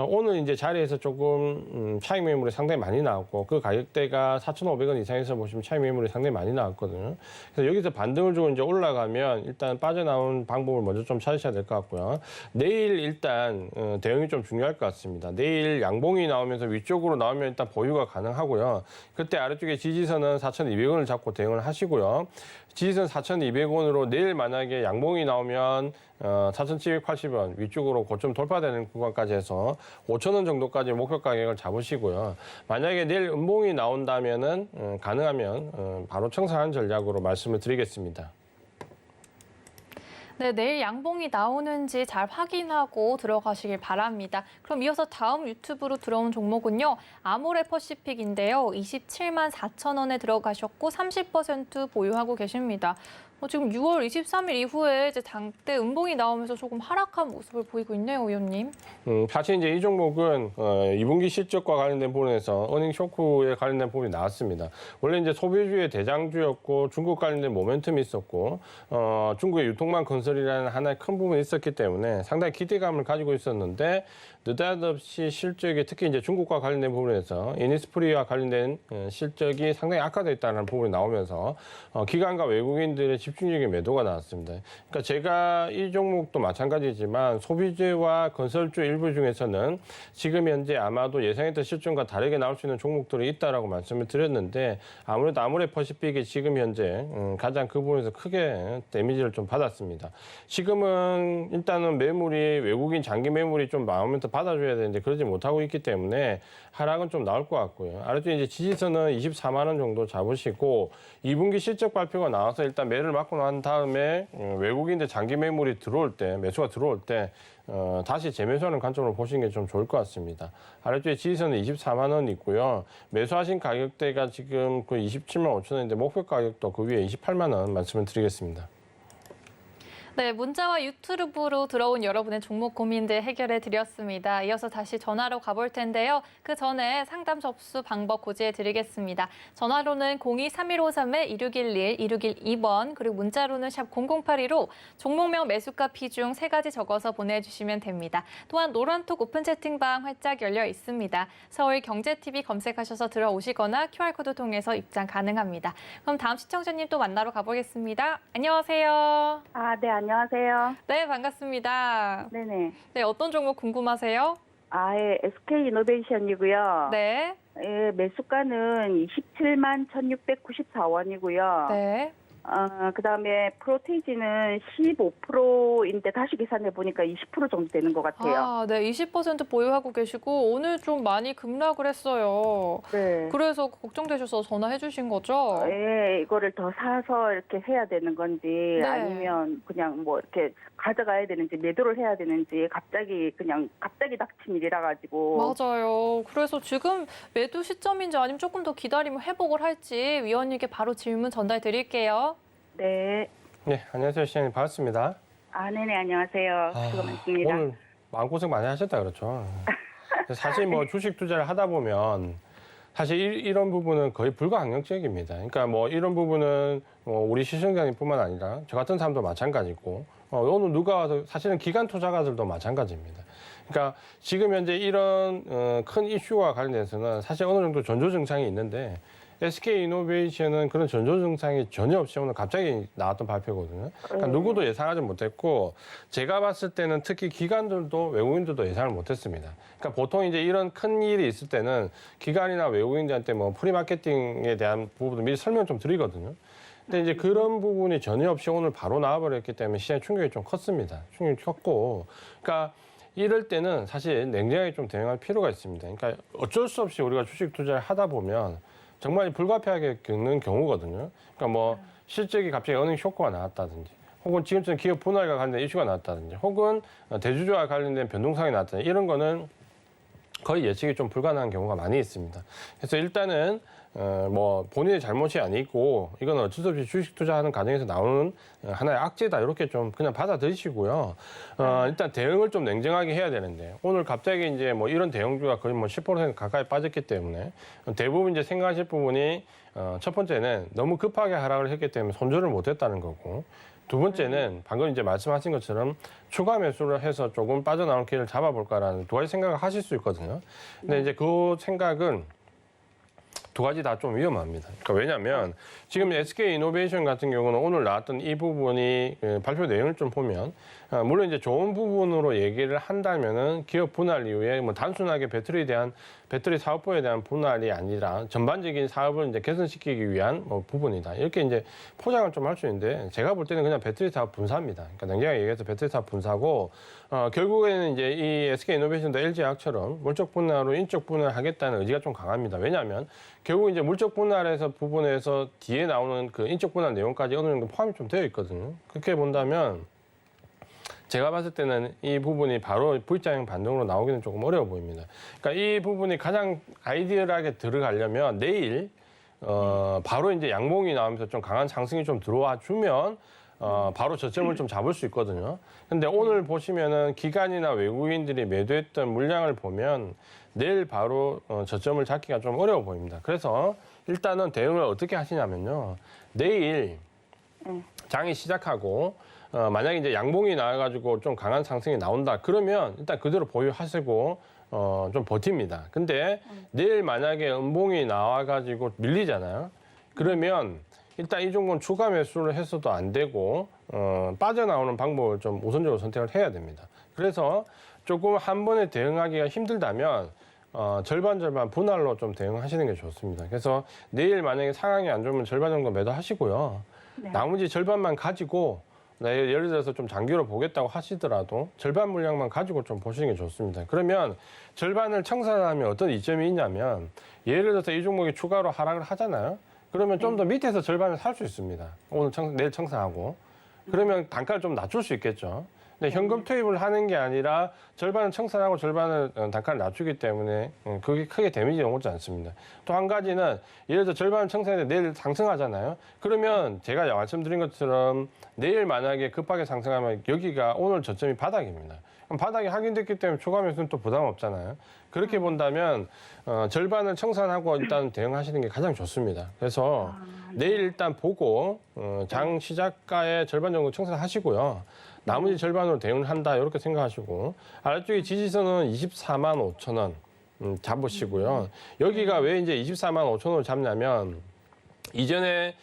오늘 이제 자리에서 조금 차익 매물이 상당히 많이 나왔고 그 가격대가 4,500원 이상에서 보시면 차익 매물이 상당히 많이 나왔거든요. 그래서 여기서 반등을 주고 이제 올라가면 일단 빠져나온 방법을 먼저 좀 찾으셔야 될 것 같고요. 내일 일단 대응이 좀 중요할 것 같습니다. 내일 양봉이 나오면서 위쪽으로 나오면 일단 보유가 가능하고요. 그때 아래쪽에 지지선은 4,200원을 잡고 대응을 하시고요. 지지선 4,200원으로 내일 만약에 양봉이 나오면 4,780원 위쪽으로 고점 돌파되는 구간까지 해서 5,000원 정도까지 목표 가격을 잡으시고요. 만약에 내일 음봉이 나온다면은 가능하면 바로 청산하는 전략으로 말씀을 드리겠습니다. 네, 내일 양봉이 나오는지 잘 확인하고 들어가시길 바랍니다. 그럼 이어서 다음 유튜브로 들어온 종목은요. 아모레 퍼시픽인데요. 27만 4천 원에 들어가셨고 30% 보유하고 계십니다. 지금 6월 23일 이후에 이제 장대 음봉이 나오면서 조금 하락한 모습을 보이고 있네요, 위원님. 사실 이제 이 종목은 2분기 실적과 관련된 부분에서 어닝 쇼크에 관련된 부분이 나왔습니다. 원래 이제 소비주의 대장주였고 중국 관련된 모멘텀이 있었고 중국의 유통망 건설이라는 하나의 큰 부분이 있었기 때문에 상당히 기대감을 가지고 있었는데 느닷없이 실적이 특히 이제 중국과 관련된 부분에서 이니스프리와 관련된 실적이 상당히 악화되어 있다는 부분이 나오면서 기관과 외국인들의 집중적인 매도가 나왔습니다. 그러니까 제가 이 종목도 마찬가지지만 소비주와 건설주 일부 중에서는 지금 현재 아마도 예상했던 실적과 다르게 나올 수 있는 종목들이 있다라고 말씀을 드렸는데 아무래도 아모레 퍼시픽이 지금 현재 가장 그 부분에서 크게 데미지를 좀 받았습니다. 지금은 일단은 매물이 외국인 장기 매물이 좀 나오면서 받아줘야 되는데 그러지 못하고 있기 때문에 하락은 좀 나올 것 같고요. 아래쪽에 이제 지지선은 24만 원 정도 잡으시고 2분기 실적 발표가 나와서 일단 매를 맞고 난 다음에 외국인들 장기 매물이 들어올 때 매수가 들어올 때 다시 재매수하는 관점으로 보시는 게 좀 좋을 것 같습니다. 아래쪽에 지지선은 24만 원 있고요. 매수하신 가격대가 지금 그 27만 5천 원인데 목표 가격도 그 위에 28만 원 말씀을 드리겠습니다. 네, 문자와 유튜브로 들어온 여러분의 종목 고민들 해결해 드렸습니다. 이어서 다시 전화로 가볼 텐데요. 그 전에 상담 접수 방법 고지해 드리겠습니다. 전화로는 02-3153-2611, 2612번, 그리고 문자로는 샵 0082로 종목명 매수가 비중 3가지 적어서 보내주시면 됩니다. 또한 노란톡 오픈 채팅방 활짝 열려 있습니다. 서울경제TV 검색하셔서 들어오시거나 QR코드 통해서 입장 가능합니다. 그럼 다음 시청자님 또 만나러 가보겠습니다. 안녕하세요. 네, 안녕하세요. 네, 반갑습니다. 네네. 네, 어떤 종목 궁금하세요? SK이노베이션이고요. 네. 매수가는 27만 1,694원이고요. 네. 그다음에 프로테이지는 15%인데 다시 계산해 보니까 20% 정도 되는 것 같아요. 아, 네, 20% 보유하고 계시고 오늘 좀 많이 급락을 했어요. 네. 그래서 걱정되셔서 전화해 주신 거죠? 예, 이거를 더 사서 이렇게 해야 되는 건지 네. 아니면 그냥 뭐 이렇게 가져가야 되는지 매도를 해야 되는지 갑자기 닥친 일이라 가지고 맞아요. 그래서 지금 매도 시점인지 아니면 조금 더 기다리면 회복을 할지 위원님께 바로 질문 전달 드릴게요. 네. 네, 안녕하세요. 시장님 반갑습니다. 네네 안녕하세요. 수고 많습니다. 오늘 마음고생 많이 하셨다 그렇죠. 사실 뭐 주식 투자를 하다 보면 사실 이런 부분은 거의 불가항력적입니다. 그러니까 뭐 이런 부분은 우리 시청자님뿐만 아니라 저 같은 사람도 마찬가지고 오늘 누가 사실은 기관 투자가들도 마찬가지입니다. 그러니까 지금 현재 이런 큰 이슈와 관련해서는 사실 어느 정도 전조 증상이 있는데 SK이노베이션은 그런 전조 증상이 전혀 없이 오늘 갑자기 나왔던 발표거든요. 그러니까 누구도 예상하지 못했고 제가 봤을 때는 특히 기관들도 외국인들도 예상을 못했습니다. 그러니까 보통 이제 이런 큰 일이 있을 때는 기관이나 외국인들한테 뭐 프리마케팅에 대한 부분을 미리 설명 좀 드리거든요. 근데 이제 그런 부분이 전혀 없이 오늘 바로 나와버렸기 때문에 시장의 충격이 좀 컸습니다. 충격이 컸고, 그러니까 이럴 때는 사실 냉정하게 좀 대응할 필요가 있습니다. 그러니까 어쩔 수 없이 우리가 주식 투자를 하다 보면 정말 불가피하게 겪는 경우거든요. 그러니까 뭐 실적이 갑자기 어닝 쇼크가 나왔다든지, 혹은 지금처럼 기업 분할과 관련된 이슈가 나왔다든지, 혹은 대주주와 관련된 변동상이 나왔다든지 이런 거는 거의 예측이 좀 불가능한 경우가 많이 있습니다. 그래서 일단은 뭐 본인의 잘못이 아니고 이건 어쩔 수 없이 주식 투자하는 과정에서 나오는 하나의 악재다 이렇게 좀 그냥 받아들이시고요. 일단 대응을 좀 냉정하게 해야 되는데 오늘 갑자기 이제 뭐 이런 대형주가 거의 뭐 10% 가까이 빠졌기 때문에 대부분 이제 생각하실 부분이 첫 번째는 너무 급하게 하락을 했기 때문에 손절을 못했다는 거고. 두 번째는 방금 이제 말씀하신 것처럼 추가 매수를 해서 조금 빠져나올 기회를 잡아볼까라는 두 가지 생각을 하실 수 있거든요. 근데 이제 그 생각은 두 가지 다 좀 위험합니다. 그러니까 왜냐하면 지금 SK이노베이션 같은 경우는 오늘 나왔던 이 부분이 발표 내용을 좀 보면 물론 이제 좋은 부분으로 얘기를 한다면은 기업 분할 이후에 뭐 단순하게 배터리 사업부에 대한 분할이 아니라 전반적인 사업을 이제 개선시키기 위한 뭐 부분이다. 이렇게 이제 포장을 좀 할 수 있는데 제가 볼 때는 그냥 배터리 사업 분사입니다. 그러니까 냉정하게 얘기해서 배터리 사업 분사고 결국에는 이제 이 SK이노베이션도 LG화학처럼 물적 분할로 인적 분할을 하겠다는 의지가 좀 강합니다. 왜냐하면 결국 이제 물적 분할에서 부분에서 뒤에 나오는 그 인적 분할 내용까지 어느 정도 포함이 좀 되어 있거든요. 그렇게 본다면 제가 봤을 때는 이 부분이 바로 V자형 반등으로 나오기는 조금 어려워 보입니다. 그러니까 이 부분이 가장 아이디얼하게 들어가려면 내일 바로 이제 양봉이 나오면서 좀 강한 상승이 좀 들어와 주면 바로 저점을 좀 잡을 수 있거든요. 근데 오늘 보시면은 기관이나 외국인들이 매도했던 물량을 보면 내일 바로 저점을 잡기가 좀 어려워 보입니다. 그래서 일단은 대응을 어떻게 하시냐면요. 내일 장이 시작하고 만약에 이제 양봉이 나와가지고 좀 강한 상승이 나온다. 그러면 일단 그대로 보유하시고 좀 버팁니다. 근데 내일 만약에 음봉이 나와가지고 밀리잖아요. 그러면 일단 이 종목은 추가 매수를 해서도 안 되고 빠져나오는 방법을 좀 우선적으로 선택을 해야 됩니다. 그래서 조금 한 번에 대응하기가 힘들다면 절반 분할로 좀 대응하시는 게 좋습니다. 그래서 내일 만약에 상황이 안 좋으면 절반 정도 매도하시고요. 네. 나머지 절반만 가지고 예를 들어서 좀 장기로 보겠다고 하시더라도 절반 물량만 가지고 좀 보시는 게 좋습니다. 그러면 절반을 청산하면 어떤 이점이 있냐면 예를 들어서 이 종목이 추가로 하락을 하잖아요. 그러면 좀 더 밑에서 절반을 살 수 있습니다. 내일 청산하고. 그러면 단가를 좀 낮출 수 있겠죠. 근데 현금 투입을 하는 게 아니라 절반은 청산하고 절반은 단가를 낮추기 때문에 그게 크게 데미지가 오지 않습니다. 또 한 가지는 예를 들어 절반을 청산해서 내일 상승하잖아요. 그러면 제가 말씀드린 것처럼 내일 만약에 급하게 상승하면 여기가 오늘 저점이 바닥입니다. 그럼 바닥이 확인됐기 때문에 추가 매수는 또 부담 없잖아요. 그렇게 본다면 절반을 청산하고 일단 대응하시는 게 가장 좋습니다. 그래서 내일 일단 보고 장 시작가의 절반 정도 청산하시고요. 나머지 절반으로 대응을 한다 이렇게 생각하시고 아래쪽에 지지선은 24만 5천 원 잡으시고요. 여기가 왜 이제 24만 5천 원을 잡냐면 이전에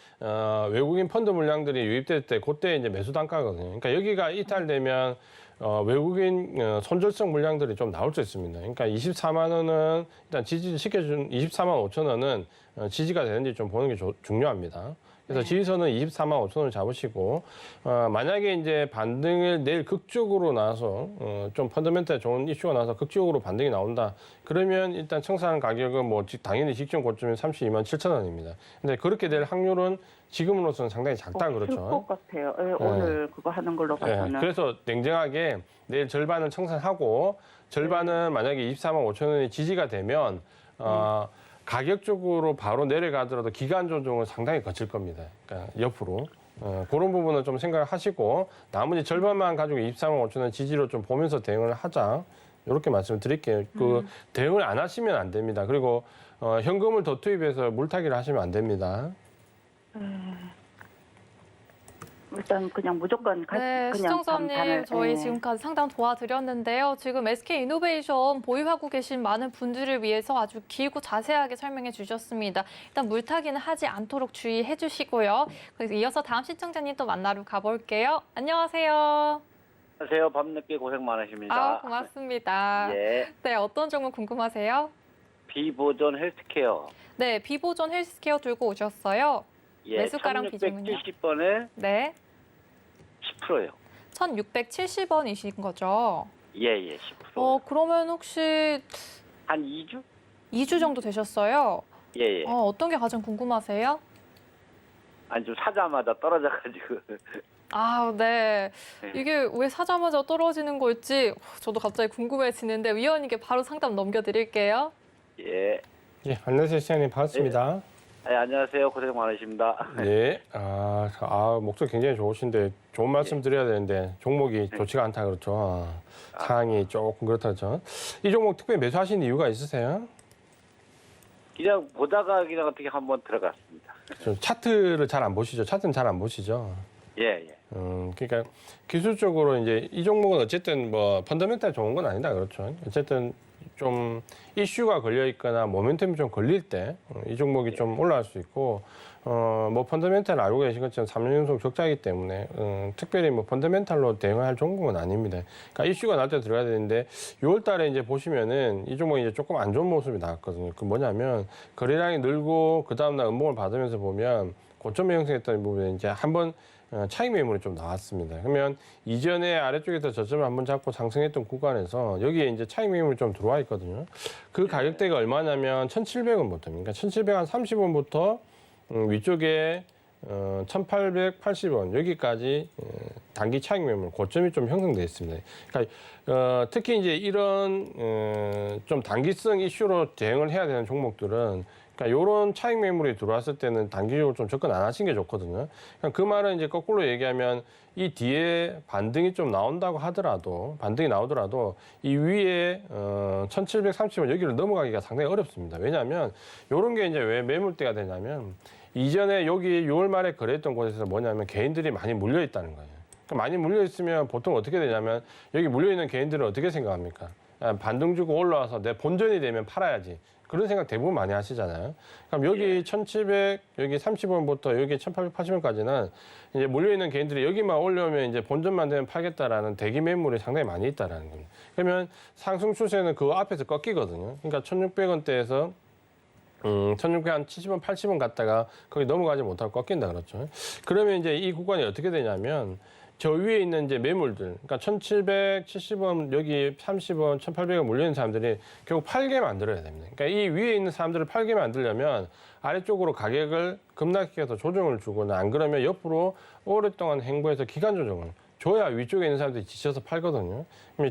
외국인 펀드 물량들이 유입될 때 그때 이제 매수 단가거든요. 그러니까 여기가 이탈되면 외국인 손절성 물량들이 좀 나올 수 있습니다. 그러니까 24만 원은 일단 지지 시켜준 24만 5천 원은 지지가 되는지 좀 보는 게 중요합니다. 그래서 지지선은 24만 5천 원을 잡으시고 만약에 이제 반등을 내일 극적으로 나와서 좀 펀더멘탈 좋은 이슈가 나와서 극적으로 반등이 나온다. 그러면 일단 청산 가격은 뭐 당연히 직전 고점이 32만 7천 원입니다. 근데 그렇게 될 확률은 지금으로서는 상당히 작다 그렇죠. 것 같아요. 예, 오늘 그거 하는 걸로 봐서는. 그래서 냉정하게 내일 절반은 청산하고 절반은 만약에 24만 5천 원이 지지가 되면 가격적으로 바로 내려가더라도 기간 조정은 상당히 거칠 겁니다. 그러니까 옆으로. 그런 부분은 좀 생각을 하시고 나머지 절반만 가지고 24만 5천 원 지지로 좀 보면서 대응을 하자. 이렇게 말씀을 드릴게요. 그 대응을 안 하시면 안 됩니다. 그리고 현금을 더 투입해서 물타기를 하시면 안 됩니다. 일단 그냥 무조건 네, 그냥 시청자님 저희 예. 지금까지 상담 도와드렸는데요. 지금 SK이노베이션 보유하고 계신 많은 분들을 위해서 아주 길고 자세하게 설명해 주셨습니다. 일단 물타기는 하지 않도록 주의해 주시고요. 그래서 이어서 다음 시청자님 또 만나러 가볼게요. 안녕하세요. 안녕하세요. 밤늦게 고생 많으십니다. 고맙습니다. 예. 네, 어떤 종목 궁금하세요? 비보존 헬스케어. 네, 비보존 헬스케어 들고 오셨어요. 예. 매수가랑 비중은요? 1670번에 네, 10%예요. 1,670원이신 거죠? 예, 10%. 그러면 혹시 한 2주? 2주 정도 되셨어요? 예. 어떤 게 가장 궁금하세요? 아니 좀 사자마자 떨어져가지고. 아, 네. 이게 왜 사자마자 떨어지는 걸지 저도 갑자기 궁금해지는데 위원님께 바로 상담 넘겨드릴게요. 예. 예, 안녕하세요, 시장님 반갑습니다. 네, 안녕하세요. 고생 많으십니다. 네. 목소리 굉장히 좋으신데 좋은 말씀 드려야 되는데 종목이 좋지가 않다 그렇죠. 상황이 조금 그렇다 그렇죠. 이 종목 특별히 매수하신 이유가 있으세요? 그냥 보다가 그냥 어떻게 한번 들어갔습니다. 차트를 잘 안 보시죠? 차트는 잘 안 보시죠? 예. 그러니까 기술적으로 이제 이 종목은 어쨌든 뭐 펀더멘탈 좋은 건 아니다 그렇죠. 어쨌든 좀 이슈가 걸려 있거나 모멘텀이 좀 걸릴 때 이 종목이 좀 올라갈 수 있고 뭐 펀더멘탈 알고 계신 것처럼 3년 연속 적자이기 때문에 특별히 뭐 펀더멘탈로 대응할 종목은 아닙니다. 그러니까 이슈가 날 때 들어가야 되는데 6월 달에 이제 보시면은 이 종목이 이제 조금 안 좋은 모습이 나왔거든요. 그 뭐냐면 거래량이 늘고 그 다음날 음봉을 받으면서 보면 고점이 형성했던 부분에 이제 한번 차익 매물이 좀 나왔습니다. 그러면 이전에 아래쪽에서 저점을 한번 잡고 상승했던 구간에서 여기에 이제 차익 매물이 좀 들어와 있거든요. 그 가격대가 얼마냐면 1,700원부터입니다. 1,730원부터 위쪽에 1,880원 여기까지 단기 차익 매물 고점이 좀 형성돼 있습니다. 그러니까 특히 이제 이런 좀 단기성 이슈로 대응을 해야 되는 종목들은 그러니까 이런 차익 매물이 들어왔을 때는 단기적으로 좀 접근 안 하시는 게 좋거든요. 그러니까 그 말은 이제 거꾸로 얘기하면 이 뒤에 반등이 좀 나온다고 하더라도 반등이 나오더라도 이 위에 1,730원 여기를 넘어가기가 상당히 어렵습니다. 왜냐하면 이런 게 이제 왜 매물대가 되냐면 이전에 여기 6월 말에 거래했던 곳에서 뭐냐면 개인들이 많이 물려 있다는 거예요. 그러니까 많이 물려 있으면 보통 어떻게 되냐면 여기 물려 있는 개인들은 어떻게 생각합니까? 반등 주고 올라와서 내 본전이 되면 팔아야지. 그런 생각 대부분 많이 하시잖아요. 그럼 여기 1,700, 여기 30원부터 여기 1,880원까지는 이제 몰려있는 개인들이 여기만 올려오면 이제 본전만 되면 팔겠다라는 대기 매물이 상당히 많이 있다라는 겁니다. 그러면 상승 추세는 그 앞에서 꺾이거든요. 그러니까 1,600원대에서 1,670원, 80원 갔다가 거기 넘어가지 못하고 꺾인다 그렇죠. 그러면 이제 이 구간이 어떻게 되냐면 저 위에 있는 이제 매물들, 그러니까 1,770원, 여기 30원, 1,800원 몰려있는 사람들이 결국 팔게 만들어야 됩니다. 그러니까 이 위에 있는 사람들을 팔게 만들려면 아래쪽으로 가격을 급락시켜서 조정을 주거나 안 그러면 옆으로 오랫동안 행보해서 기간 조정을 줘야 위쪽에 있는 사람들이 지쳐서 팔거든요.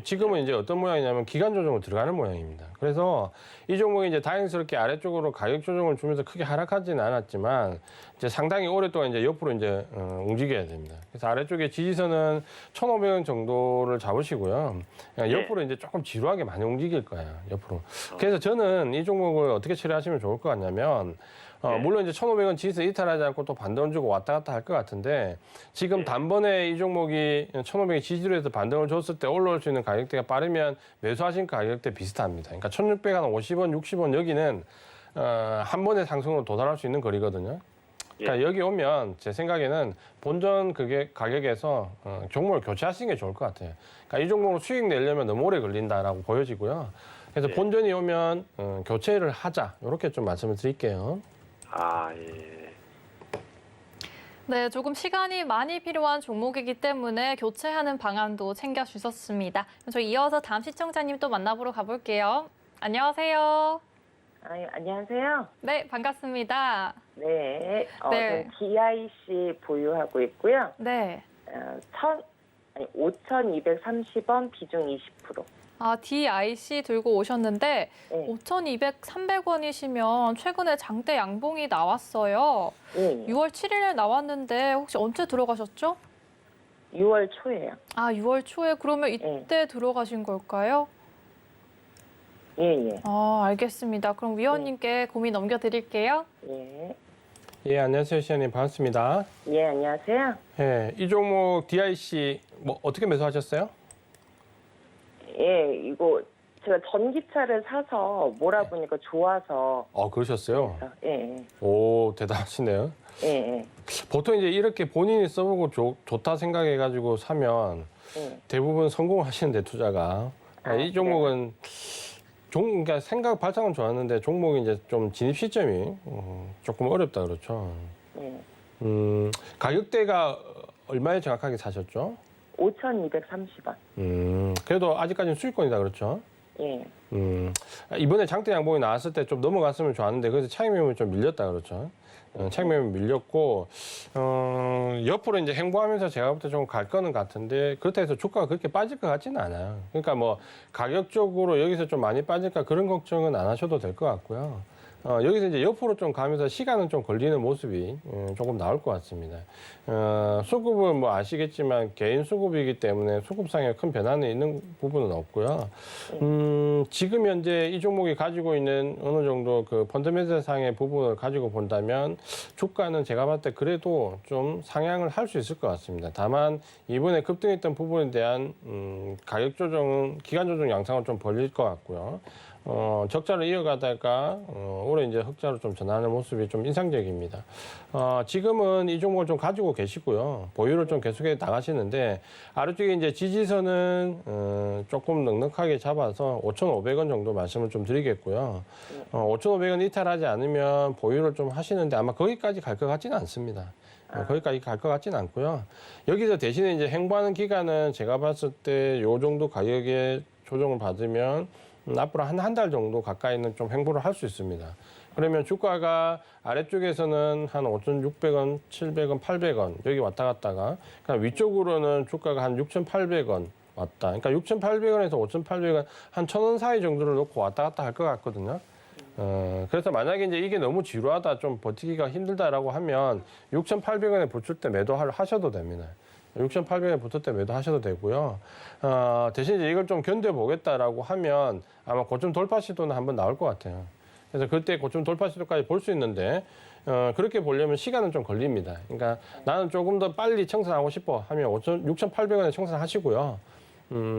지금은 이제 어떤 모양이냐면 기간 조정으로 들어가는 모양입니다. 그래서 이 종목이 이제 다행스럽게 아래쪽으로 가격 조정을 주면서 크게 하락하지는 않았지만 이제 상당히 오랫동안 이제 옆으로 이제 움직여야 됩니다. 그래서 아래쪽에 지지선은 1,500원 정도를 잡으시고요. 옆으로 이제 조금 지루하게 많이 움직일 거예요. 옆으로. 그래서 저는 이 종목을 어떻게 처리하시면 좋을 것 같냐면 물론 이제 1,500원 지지선 이탈하지 않고 또 반등을 주고 왔다 갔다 할 것 같은데 지금 단번에 이 종목이 1,500원 지지로 해서 반등을 줬을 때 올라올 수 있는 가격대가 빠르면 매수하신 가격대 비슷합니다. 그러니까 1,600원, 50원, 60원 여기는 한 번의 상승으로 도달할 수 있는 거리거든요. 그러니까 여기 오면 제 생각에는 본전 그게 가격에서 종목을 교체하시는 게 좋을 것 같아요. 그러니까 이 종목으로 수익 내려면 너무 오래 걸린다라고 보여지고요. 그래서 예. 본전이 오면 교체를 하자 이렇게 좀 말씀을 드릴게요. 아, 예. 네, 조금 시간이 많이 필요한 종목이기 때문에 교체하는 방안도 챙겨주셨습니다. 저희 이어서 다음 시청자님 또 만나보러 가볼게요. 안녕하세요. 안녕하세요. 네, 반갑습니다. 네, 네. 저는 DIC 보유하고 있고요. 네. 5,230원 비중 20%. DIC 들고 오셨는데 네. 5,200, 300원이시면 최근에 장대 양봉이 나왔어요. 예, 6월 7일에 나왔는데 혹시 언제 들어가셨죠? 6월 초에요. 6월 초에 그러면 이때 들어가신 걸까요? 예. 알겠습니다. 그럼 위원님께 고민 넘겨드릴게요. 예. 예, 안녕하세요, 시장님 반갑습니다. 예, 안녕하세요. 예, 이 종목 DIC 뭐 어떻게 매수하셨어요? 예, 이거 제가 전기차를 사서 몰아보니까 좋아서. 그러셨어요? 예. 오, 대단하시네요. 예. 보통 이제 이렇게 본인이 써보고 좋다 생각해가지고 사면 대부분 성공하시는데 투자가 이 종목은 그러니까 생각 발상은 좋았는데 종목이 이제 좀 진입 시점이 조금 어렵다 그렇죠. 가격대가 얼마에 정확하게 사셨죠? 5,230원. 그래도 아직까지는 수익권이다 그렇죠. 예. 이번에 장대 양봉이 나왔을 때 좀 넘어갔으면 좋았는데 그래서 차익 매물이 좀 밀렸다 그렇죠. 차익 매물 밀렸고 옆으로 이제 행보하면서 제가 볼 때 좀 갈 거는 같은데 그렇다 해서 주가가 그렇게 빠질 것 같지는 않아요. 그러니까 뭐 가격적으로 여기서 좀 많이 빠질까 그런 걱정은 안 하셔도 될 것 같고요. 여기서 이제 옆으로 좀 가면서 시간은 좀 걸리는 모습이 조금 나올 것 같습니다. 수급은 뭐 아시겠지만 개인 수급이기 때문에 수급상에 큰 변화는 있는 부분은 없고요. 지금 현재 이 종목이 가지고 있는 어느 정도 그 펀더멘털상의 부분을 가지고 본다면 주가는 제가 봤을 때 그래도 좀 상향을 할 수 있을 것 같습니다. 다만 이번에 급등했던 부분에 대한 가격 조정은 기간 조정 양상은 좀 벌릴 것 같고요. 적자를 이어가다가 올해 이제 흑자로 좀 전환하는 모습이 좀 인상적입니다. 지금은 이 종목을 좀 가지고 계시고요. 보유를 좀 계속해 나가시는데 아래쪽에 이제 지지선은 조금 넉넉하게 잡아서 5,500원 정도 말씀을 좀 드리겠고요. 5,500원 이탈하지 않으면 보유를 좀 하시는데 아마 거기까지 갈 것 같지는 않습니다. 거기까지 갈 것 같지는 않고요. 여기서 대신에 이제 행보하는 기간은 제가 봤을 때 요 정도 가격의 조정을 받으면 앞으로 한 달 정도 가까이는 좀 행보를 할 수 있습니다. 그러면 주가가 아래쪽에서는 한 5,600원, 700원, 800원 여기 왔다 갔다가 그냥 위쪽으로는 주가가 한 6,800원 왔다. 그러니까 6,800원에서 5,800원 한 1,000원 사이 정도를 놓고 왔다 갔다 할 것 같거든요. 그래서 만약에 이제 이게 너무 지루하다, 좀 버티기가 힘들다라고 하면 6,800원에 붙을 때 매도하셔도 됩니다. 6,800원에 붙을 때 매도하셔도 되고요. 대신 이제 이걸 좀 견뎌보겠다라고 하면 아마 고점 돌파 시도는 한번 나올 것 같아요. 그래서 그때 고점 돌파 시도까지 볼 수 있는데 그렇게 보려면 시간은 좀 걸립니다. 그러니까 나는 조금 더 빨리 청산하고 싶어 하면 6,800원에 청산하시고요.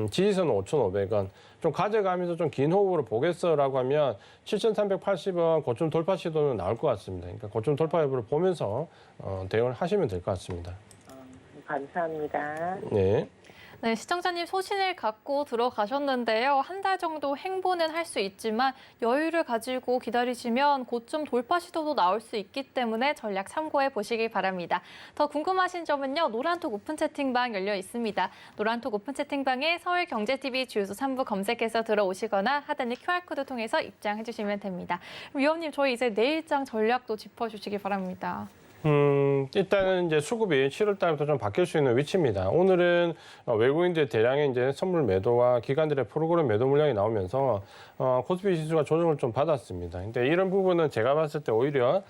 지지선은 5,500원. 좀 가져가면서 좀 긴 호흡으로 보겠어라고 하면 7,380원 고점 돌파 시도는 나올 것 같습니다. 그러니까 고점 돌파 여부를 보면서 대응을 하시면 될 것 같습니다. 감사합니다. 네. 네, 시청자님 소신을 갖고 들어가셨는데요. 한 달 정도 행보는 할 수 있지만 여유를 가지고 기다리시면 고점 돌파 시도도 나올 수 있기 때문에 전략 참고해 보시기 바랍니다. 더 궁금하신 점은요. 노란톡 오픈 채팅방 열려 있습니다. 노란톡 오픈 채팅방에 서울경제TV 주유소 3부 검색해서 들어오시거나 하단의 QR코드 통해서 입장해 주시면 됩니다. 위원님, 저희 이제 내일장 전략도 짚어주시기 바랍니다. 일단은 이제 수급이 7월 달부터 좀 바뀔 수 있는 위치입니다. 오늘은 외국인들 대량의 이제 선물 매도와 기관들의 프로그램 매도 물량이 나오면서 코스피 지수가 조정을 좀 받았습니다. 근데 이런 부분은 제가 봤을 때 오히려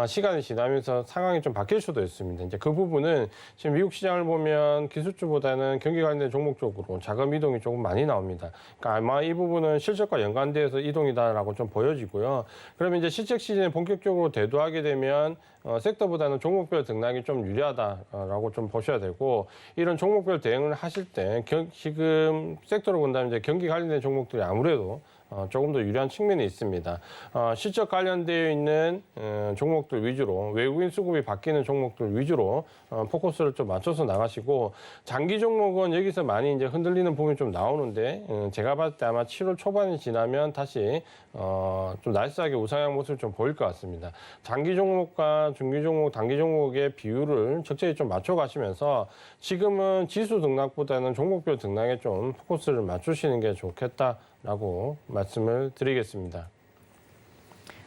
시간이 지나면서 상황이 좀 바뀔 수도 있습니다. 이제 그 부분은 지금 미국 시장을 보면 기술주보다는 경기 관련된 종목 쪽으로 자금 이동이 조금 많이 나옵니다. 그러니까 아마 이 부분은 실적과 연관돼서 이동이다라고 좀 보여지고요. 그러면 이제 실적 시즌에 본격적으로 대두하게 되면 섹터보다는 종목별 등락이 좀 유리하다라고 좀 보셔야 되고, 이런 종목별 대응을 하실 때 지금 섹터로 본다면 이제 경기 관련된 종목들이 아무래도 조금 더 유리한 측면이 있습니다. 실적 관련되어 있는 종목들 위주로 외국인 수급이 바뀌는 종목들 위주로 포커스를 좀 맞춰서 나가시고 장기 종목은 여기서 많이 이제 흔들리는 부분이 좀 나오는데 제가 봤을 때 아마 7월 초반이 지나면 다시 좀 나이스하게 우상향 모습을 좀 보일 것 같습니다. 장기 종목과 중기 종목, 단기 종목의 비율을 적절히 좀 맞춰 가시면서 지금은 지수 등락보다는 종목별 등락에 좀 포커스를 맞추시는 게 좋겠다라고 말씀을 드리겠습니다.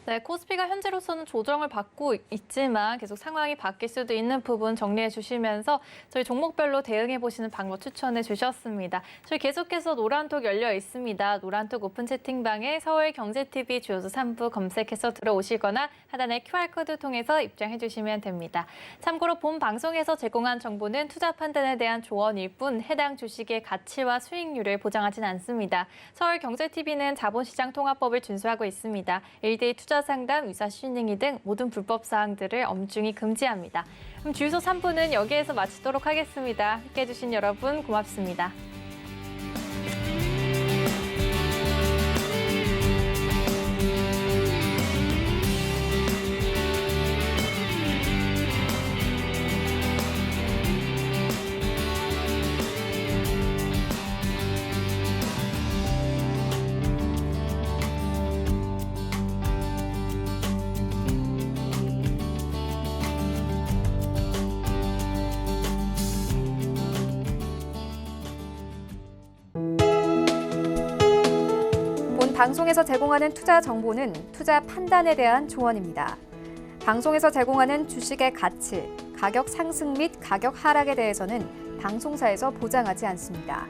네, 코스피가 현재로서는 조정을 받고 있지만 계속 상황이 바뀔 수도 있는 부분 정리해 주시면서 저희 종목별로 대응해 보시는 방법 추천해 주셨습니다. 저희 계속해서 노란톡 열려 있습니다. 노란톡 오픈 채팅방에 서울경제TV 주요수 3부 검색해서 들어오시거나 하단의 QR코드 통해서 입장해 주시면 됩니다. 참고로 본 방송에서 제공한 정보는 투자 판단에 대한 조언일 뿐 해당 주식의 가치와 수익률을 보장하진 않습니다. 서울경제TV는 자본시장 통합법을 준수하고 있습니다. 1대1 투자 상담, 유사 슈닝이 등 모든 불법 사항들을 엄중히 금지합니다. 그럼 주유소 3부는 여기에서 마치도록 하겠습니다. 함께해 주신 여러분 고맙습니다. 방송에서 제공하는 투자 정보는 투자 판단에 대한 조언입니다. 방송에서 제공하는 주식의 가치, 가격 상승 및 가격 하락에 대해서는 방송사에서 보장하지 않습니다.